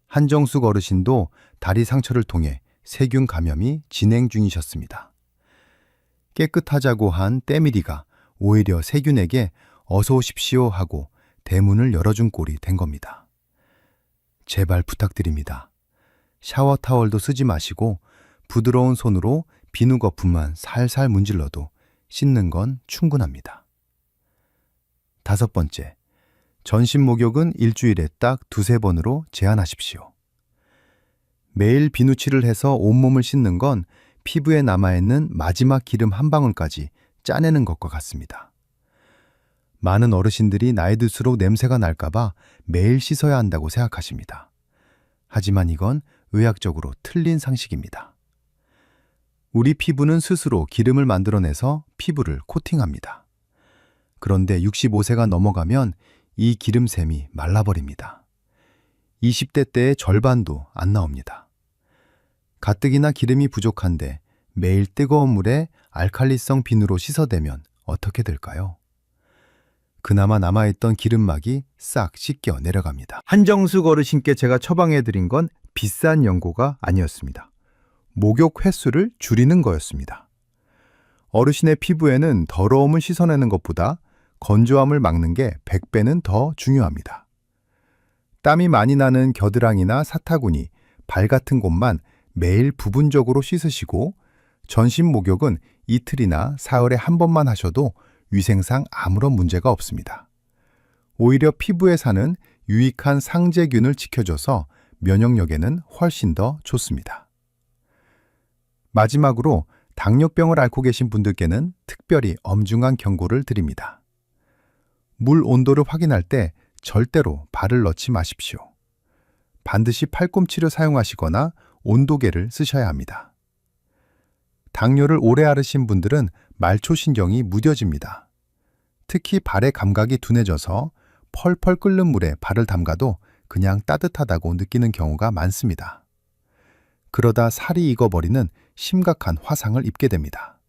한정숙 어르신도 다리 상처를 통해 세균 감염이 진행 중이셨습니다. 깨끗하자고 한 때밀이가 오히려 세균에게 어서 오십시오 하고 대문을 열어준 꼴이 된 겁니다. 제발 부탁드립니다. 샤워 타월도 쓰지 마시고 부드러운 손으로 비누 거품만 살살 문질러도 씻는 건 충분합니다. 5번째, 전신 목욕은 일주일에 딱 2-3번으로 제한하십시오. 매일 비누칠을 해서 온몸을 씻는 건 피부에 남아있는 마지막 기름 한 방울까지 짜내는 것과 같습니다. 많은 어르신들이 나이 들수록 냄새가 날까봐 매일 씻어야 한다고 생각하십니다. 하지만 이건 의학적으로 틀린 상식입니다. 우리 피부는 스스로 기름을 만들어내서 피부를 코팅합니다. 그런데 65세가 넘어가면 이 기름샘이 말라버립니다. 20대 때의 절반도 안 나옵니다. 가뜩이나 기름이 부족한데 매일 뜨거운 물에 알칼리성 비누로 씻어대면 어떻게 될까요? 그나마 남아있던 기름막이 싹 씻겨 내려갑니다. 한정숙 어르신께 제가 처방해드린 건 비싼 연고가 아니었습니다. 목욕 횟수를 줄이는 거였습니다. 어르신의 피부에는 더러움을 씻어내는 것보다 건조함을 막는 게 100배는 더 중요합니다. 땀이 많이 나는 겨드랑이나 사타구니, 발 같은 곳만 매일 부분적으로 씻으시고 전신 목욕은 이틀이나 사흘에 한 번만 하셔도 위생상 아무런 문제가 없습니다. 오히려 피부에 사는 유익한 상재균을 지켜줘서 면역력에는 훨씬 더 좋습니다. 마지막으로 당뇨병을 앓고 계신 분들께는 특별히 엄중한 경고를 드립니다. 물 온도를 확인할 때 절대로 발을 넣지 마십시오. 반드시 팔꿈치를 사용하시거나 온도계를 쓰셔야 합니다. 당뇨를 오래 앓으신 분들은 말초신경이 무뎌집니다. 특히 발의 감각이 둔해져서 펄펄 끓는 물에 발을 담가도 그냥 따뜻하다고 느끼는 경우가 많습니다. 그러다 살이 익어버리는 심각한 화상을 입게 됩니다.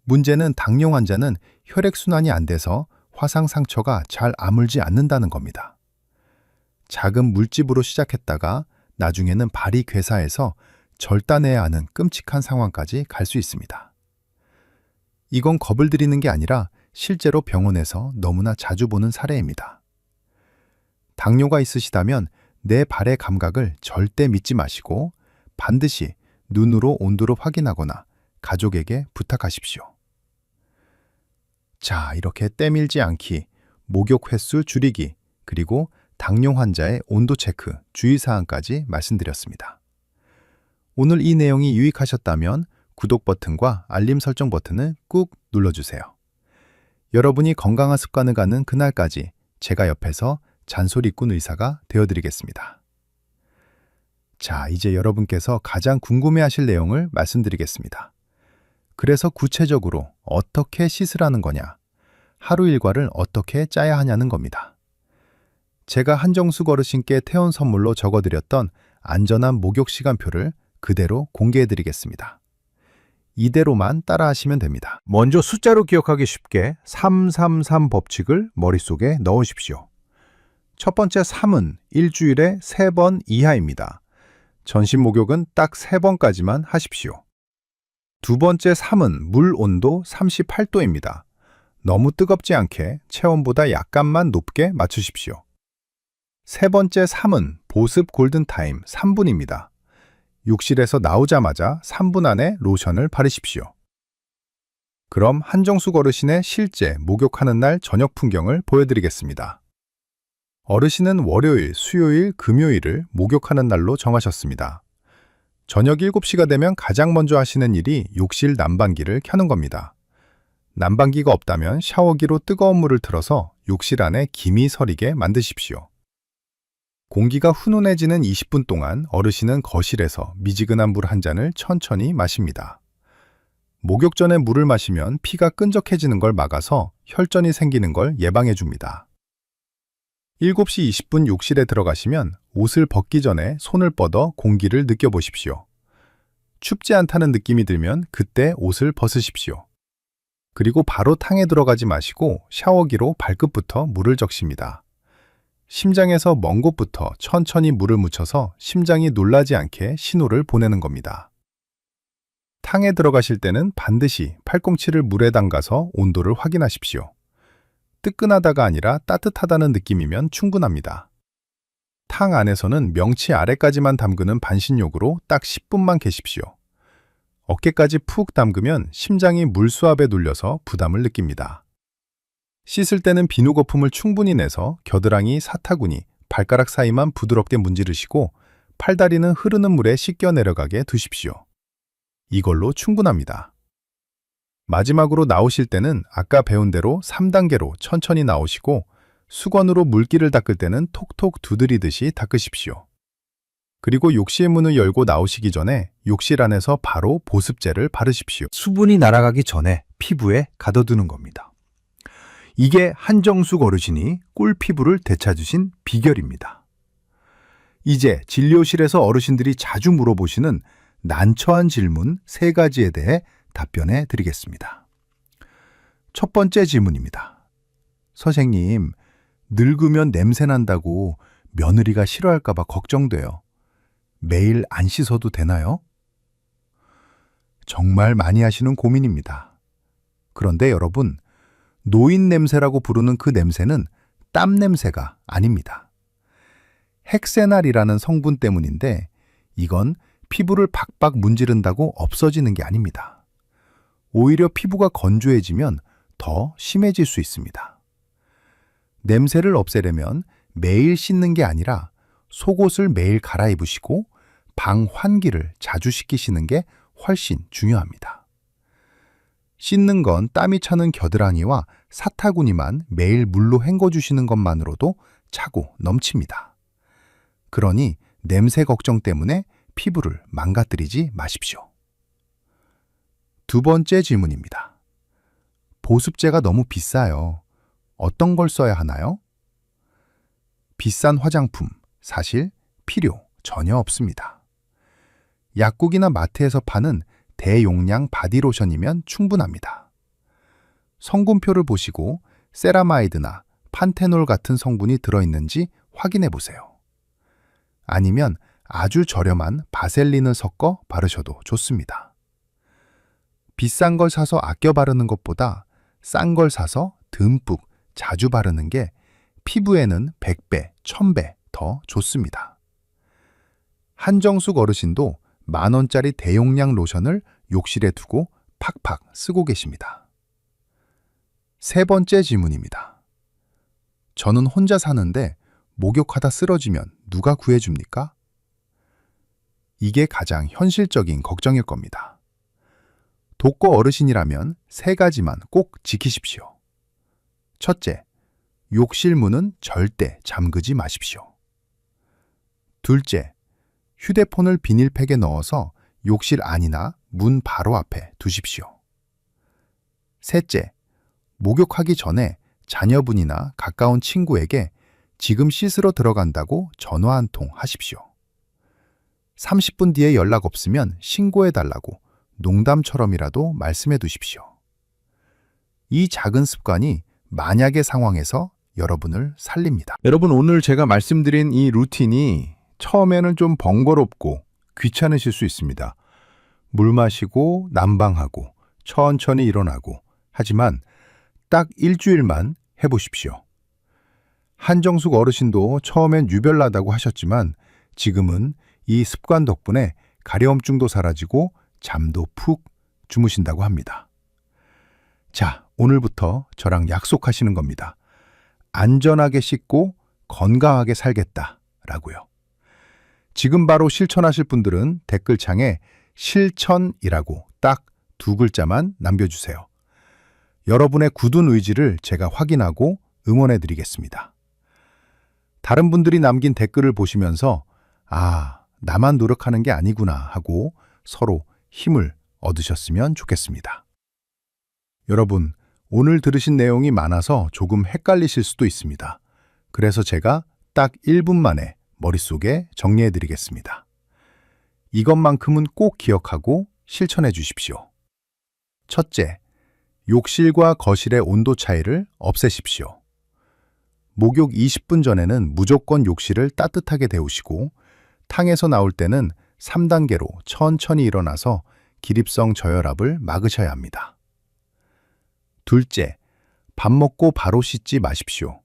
문제는 당뇨 환자는 혈액순환이 안 돼서 화상 상처가 잘 아물지 않는다는 겁니다. 작은 물집으로 시작했다가 나중에는 발이 괴사해서 절단해야 하는 끔찍한 상황까지 갈 수 있습니다. 이건 겁을 들이는 게 아니라 실제로 병원에서 너무나 자주 보는 사례입니다. 당뇨가 있으시다면 내 발의 감각을 절대 믿지 마시고 반드시 눈으로 온도를 확인하거나 가족에게 부탁하십시오. 자, 이렇게 때밀지 않기, 목욕 횟수 줄이기, 그리고 당뇨 환자의 온도 체크, 주의사항까지 말씀드렸습니다. 오늘 이 내용이 유익하셨다면 구독 버튼과 알림 설정 버튼을 꾹 눌러주세요. 여러분이 건강한 습관을 갖는 그날까지 제가 옆에서 잔소리꾼 의사가 되어드리겠습니다. 자, 이제 여러분께서 가장 궁금해하실 내용을 말씀드리겠습니다. 그래서 구체적으로 어떻게 씻으라는 거냐, 하루 일과를 어떻게 짜야 하냐는 겁니다. 제가 한정숙 어르신께 태원 선물로 적어드렸던 안전한 목욕 시간표를 그대로 공개해드리겠습니다. 이대로만 따라하시면 됩니다. 먼저 숫자로 기억하기 쉽게 333 법칙을 머릿속에 넣으십시오. 첫 번째 3은 일주일에 3번 이하입니다. 전신 목욕은 딱 3번까지만 하십시오. 두 번째 3은 물 온도 38도입니다. 너무 뜨겁지 않게 체온보다 약간만 높게 맞추십시오. 세 번째 3은 보습 골든타임 3분입니다. 욕실에서 나오자마자 3분 안에 로션을 바르십시오. 그럼 한정숙 어르신의 실제 목욕하는 날 저녁 풍경을 보여드리겠습니다. 어르신은 월요일, 수요일, 금요일을 목욕하는 날로 정하셨습니다. 저녁 7시가 되면 가장 먼저 하시는 일이 욕실 난방기를 켜는 겁니다. 난방기가 없다면 샤워기로 뜨거운 물을 틀어서 욕실 안에 김이 서리게 만드십시오. 공기가 훈훈해지는 20분 동안 어르신은 거실에서 미지근한 물 한 잔을 천천히 마십니다. 목욕 전에 물을 마시면 피가 끈적해지는 걸 막아서 혈전이 생기는 걸 예방해 줍니다. 7시 20분 욕실에 들어가시면 옷을 벗기 전에 손을 뻗어 공기를 느껴보십시오. 춥지 않다는 느낌이 들면 그때 옷을 벗으십시오. 그리고 바로 탕에 들어가지 마시고 샤워기로 발끝부터 물을 적십니다. 심장에서 먼 곳부터 천천히 물을 묻혀서 심장이 놀라지 않게 신호를 보내는 겁니다. 탕에 들어가실 때는 반드시 팔꿈치를 물에 담가서 온도를 확인하십시오. 뜨끈하다가 아니라 따뜻하다는 느낌이면 충분합니다. 탕 안에서는 명치 아래까지만 담그는 반신욕으로 딱 10분만 계십시오. 어깨까지 푹 담그면 심장이 물수압에 눌려서 부담을 느낍니다. 씻을 때는 비누 거품을 충분히 내서 겨드랑이, 사타구니, 발가락 사이만 부드럽게 문지르시고 팔다리는 흐르는 물에 씻겨 내려가게 두십시오. 이걸로 충분합니다. 마지막으로 나오실 때는 아까 배운 대로 3단계로 천천히 나오시고 수건으로 물기를 닦을 때는 톡톡 두드리듯이 닦으십시오. 그리고 욕실 문을 열고 나오시기 전에 욕실 안에서 바로 보습제를 바르십시오. 수분이 날아가기 전에 피부에 가둬두는 겁니다. 이게 한정숙 어르신이 꿀 피부를 되찾으신 비결입니다. 이제 진료실에서 어르신들이 자주 물어보시는 난처한 질문 3가지에 대해 답변해 드리겠습니다. 첫 번째 질문입니다. 선생님, 늙으면 냄새 난다고 며느리가 싫어할까 봐 걱정돼요. 매일 안 씻어도 되나요? 정말 많이 하시는 고민입니다. 그런데 여러분, 노인 냄새라고 부르는 그 냄새는 땀 냄새가 아닙니다. 헥세날이라는 성분 때문인데 이건 피부를 박박 문지른다고 없어지는 게 아닙니다. 오히려 피부가 건조해지면 더 심해질 수 있습니다. 냄새를 없애려면 매일 씻는 게 아니라 속옷을 매일 갈아입으시고 방 환기를 자주 시키시는 게 훨씬 중요합니다. 씻는 건 땀이 차는 겨드랑이와 사타구니만 매일 물로 헹궈주시는 것만으로도 차고 넘칩니다. 그러니 냄새 걱정 때문에 피부를 망가뜨리지 마십시오. 두 번째 질문입니다. 보습제가 너무 비싸요. 어떤 걸 써야 하나요? 비싼 화장품, 사실 필요 전혀 없습니다. 약국이나 마트에서 파는 대용량 바디로션이면 충분합니다. 성분표를 보시고 세라마이드나 판테놀 같은 성분이 들어있는지 확인해 보세요. 아니면 아주 저렴한 바셀린을 섞어 바르셔도 좋습니다. 비싼 걸 사서 아껴 바르는 것보다 싼 걸 사서 듬뿍 자주 바르는 게 피부에는 100배, 1000배 더 좋습니다. 한정숙 어르신도 10,000원짜리 대용량 로션을 욕실에 두고 팍팍 쓰고 계십니다. 세 번째 질문입니다. 저는 혼자 사는데 목욕하다 쓰러지면 누가 구해줍니까? 이게 가장 현실적인 걱정일 겁니다. 독거 어르신이라면 3가지만 꼭 지키십시오. 첫째, 욕실 문은 절대 잠그지 마십시오. 둘째, 휴대폰을 비닐팩에 넣어서 욕실 안이나 문 바로 앞에 두십시오. 셋째, 목욕하기 전에 자녀분이나 가까운 친구에게 지금 씻으러 들어간다고 전화 한 통 하십시오. 30분 뒤에 연락 없으면 신고해달라고 농담처럼이라도 말씀해 두십시오. 이 작은 습관이 만약의 상황에서 여러분을 살립니다. 여러분, 오늘 제가 말씀드린 이 루틴이 처음에는 좀 번거롭고 귀찮으실 수 있습니다. 물 마시고 난방하고 천천히 일어나고, 하지만 딱 일주일만 해보십시오. 한정숙 어르신도 처음엔 유별나다고 하셨지만 지금은 이 습관 덕분에 가려움증도 사라지고 잠도 푹 주무신다고 합니다. 자, 오늘부터 저랑 약속하시는 겁니다. 안전하게 씻고 건강하게 살겠다라고요. 지금 바로 실천하실 분들은 댓글창에 실천이라고 딱 2글자만 남겨주세요. 여러분의 굳은 의지를 제가 확인하고 응원해 드리겠습니다. 다른 분들이 남긴 댓글을 보시면서 나만 노력하는 게 아니구나 하고 서로 힘을 얻으셨으면 좋겠습니다. 여러분, 오늘 들으신 내용이 많아서 조금 헷갈리실 수도 있습니다. 그래서 제가 딱 1분 만에 머릿속에 정리해 드리겠습니다. 이것만큼은 꼭 기억하고 실천해 주십시오. 첫째, 욕실과 거실의 온도 차이를 없애십시오. 목욕 20분 전에는 무조건 욕실을 따뜻하게 데우시고 탕에서 나올 때는 3단계로 천천히 일어나서 기립성 저혈압을 막으셔야 합니다. 둘째, 밥 먹고 바로 씻지 마십시오.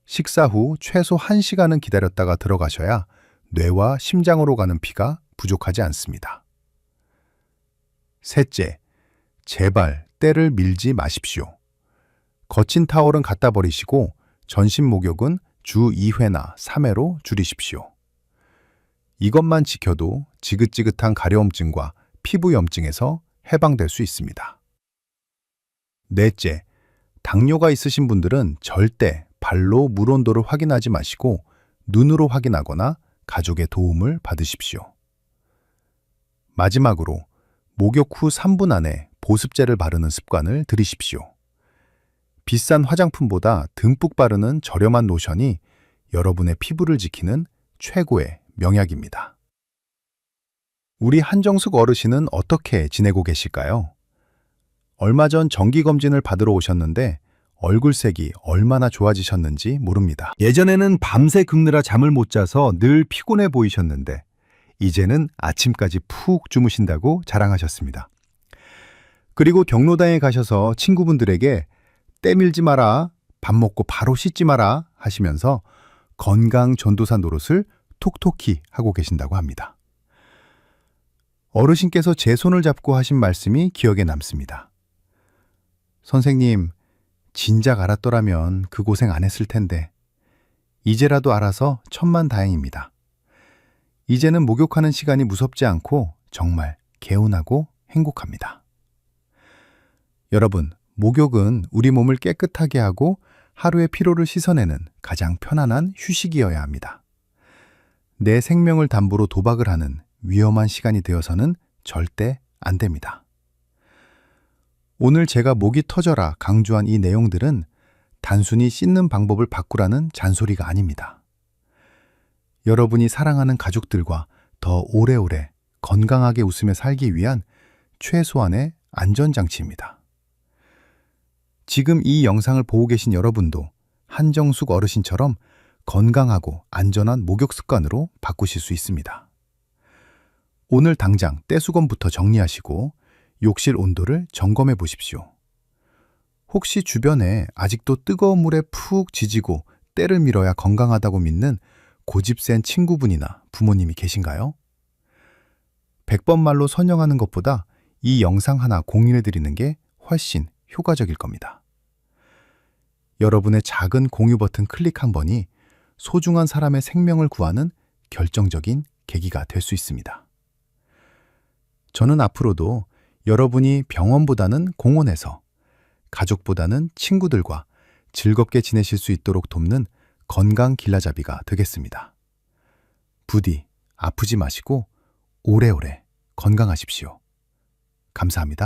식사 후 최소 1시간은 기다렸다가 들어가셔야 뇌와 심장으로 가는 피가 부족하지 않습니다. 셋째, 제발 때를 밀지 마십시오. 거친 타월은 갖다 버리시고 전신 목욕은 주 2회나 3회로 줄이십시오. 이것만 지켜도 지긋지긋한 가려움증과 피부염증에서 해방될 수 있습니다. 넷째, 당뇨가 있으신 분들은 절대 발로 물 온도를 확인하지 마시고 눈으로 확인하거나 가족의 도움을 받으십시오. 마지막으로 목욕 후 3분 안에 보습제를 바르는 습관을 들이십시오. 비싼 화장품보다 듬뿍 바르는 저렴한 로션이 여러분의 피부를 지키는 최고의 명약입니다. 우리 한정숙 어르신은 어떻게 지내고 계실까요? 얼마 전 정기검진을 받으러 오셨는데 얼굴색이 얼마나 좋아지셨는지 모릅니다. 예전에는 밤새 긁느라 잠을 못 자서 늘 피곤해 보이셨는데 이제는 아침까지 푹 주무신다고 자랑하셨습니다. 그리고 경로당에 가셔서 친구분들에게 때밀지 마라, 밥 먹고 바로 씻지 마라 하시면서 건강 전도사 노릇을 톡톡히 하고 계신다고 합니다. 어르신께서 제 손을 잡고 하신 말씀이 기억에 남습니다. 선생님, 진작 알았더라면 그 고생 안 했을 텐데 이제라도 알아서 천만다행입니다. 이제는 목욕하는 시간이 무섭지 않고 정말 개운하고 행복합니다. 여러분, 목욕은 우리 몸을 깨끗하게 하고 하루의 피로를 씻어내는 가장 편안한 휴식이어야 합니다. 내 생명을 담보로 도박을 하는 위험한 시간이 되어서는 절대 안 됩니다. 오늘 제가 목이 터져라 강조한 이 내용들은 단순히 씻는 방법을 바꾸라는 잔소리가 아닙니다. 여러분이 사랑하는 가족들과 더 오래오래 건강하게 웃으며 살기 위한 최소한의 안전장치입니다. 지금 이 영상을 보고 계신 여러분도 한정숙 어르신처럼 건강하고 안전한 목욕 습관으로 바꾸실 수 있습니다. 오늘 당장 떼수건부터 정리하시고 욕실 온도를 점검해 보십시오. 혹시 주변에 아직도 뜨거운 물에 푹 지지고 때를 밀어야 건강하다고 믿는 고집센 친구분이나 부모님이 계신가요? 100번 말로 설명하는 것보다 이 영상 하나 공유해 드리는 게 훨씬 효과적일 겁니다. 여러분의 작은 공유 버튼 클릭 한 번이 소중한 사람의 생명을 구하는 결정적인 계기가 될 수 있습니다. 저는 앞으로도 여러분이 병원보다는 공원에서, 가족보다는 친구들과 즐겁게 지내실 수 있도록 돕는 건강 길라잡이가 되겠습니다. 부디 아프지 마시고 오래오래 건강하십시오. 감사합니다.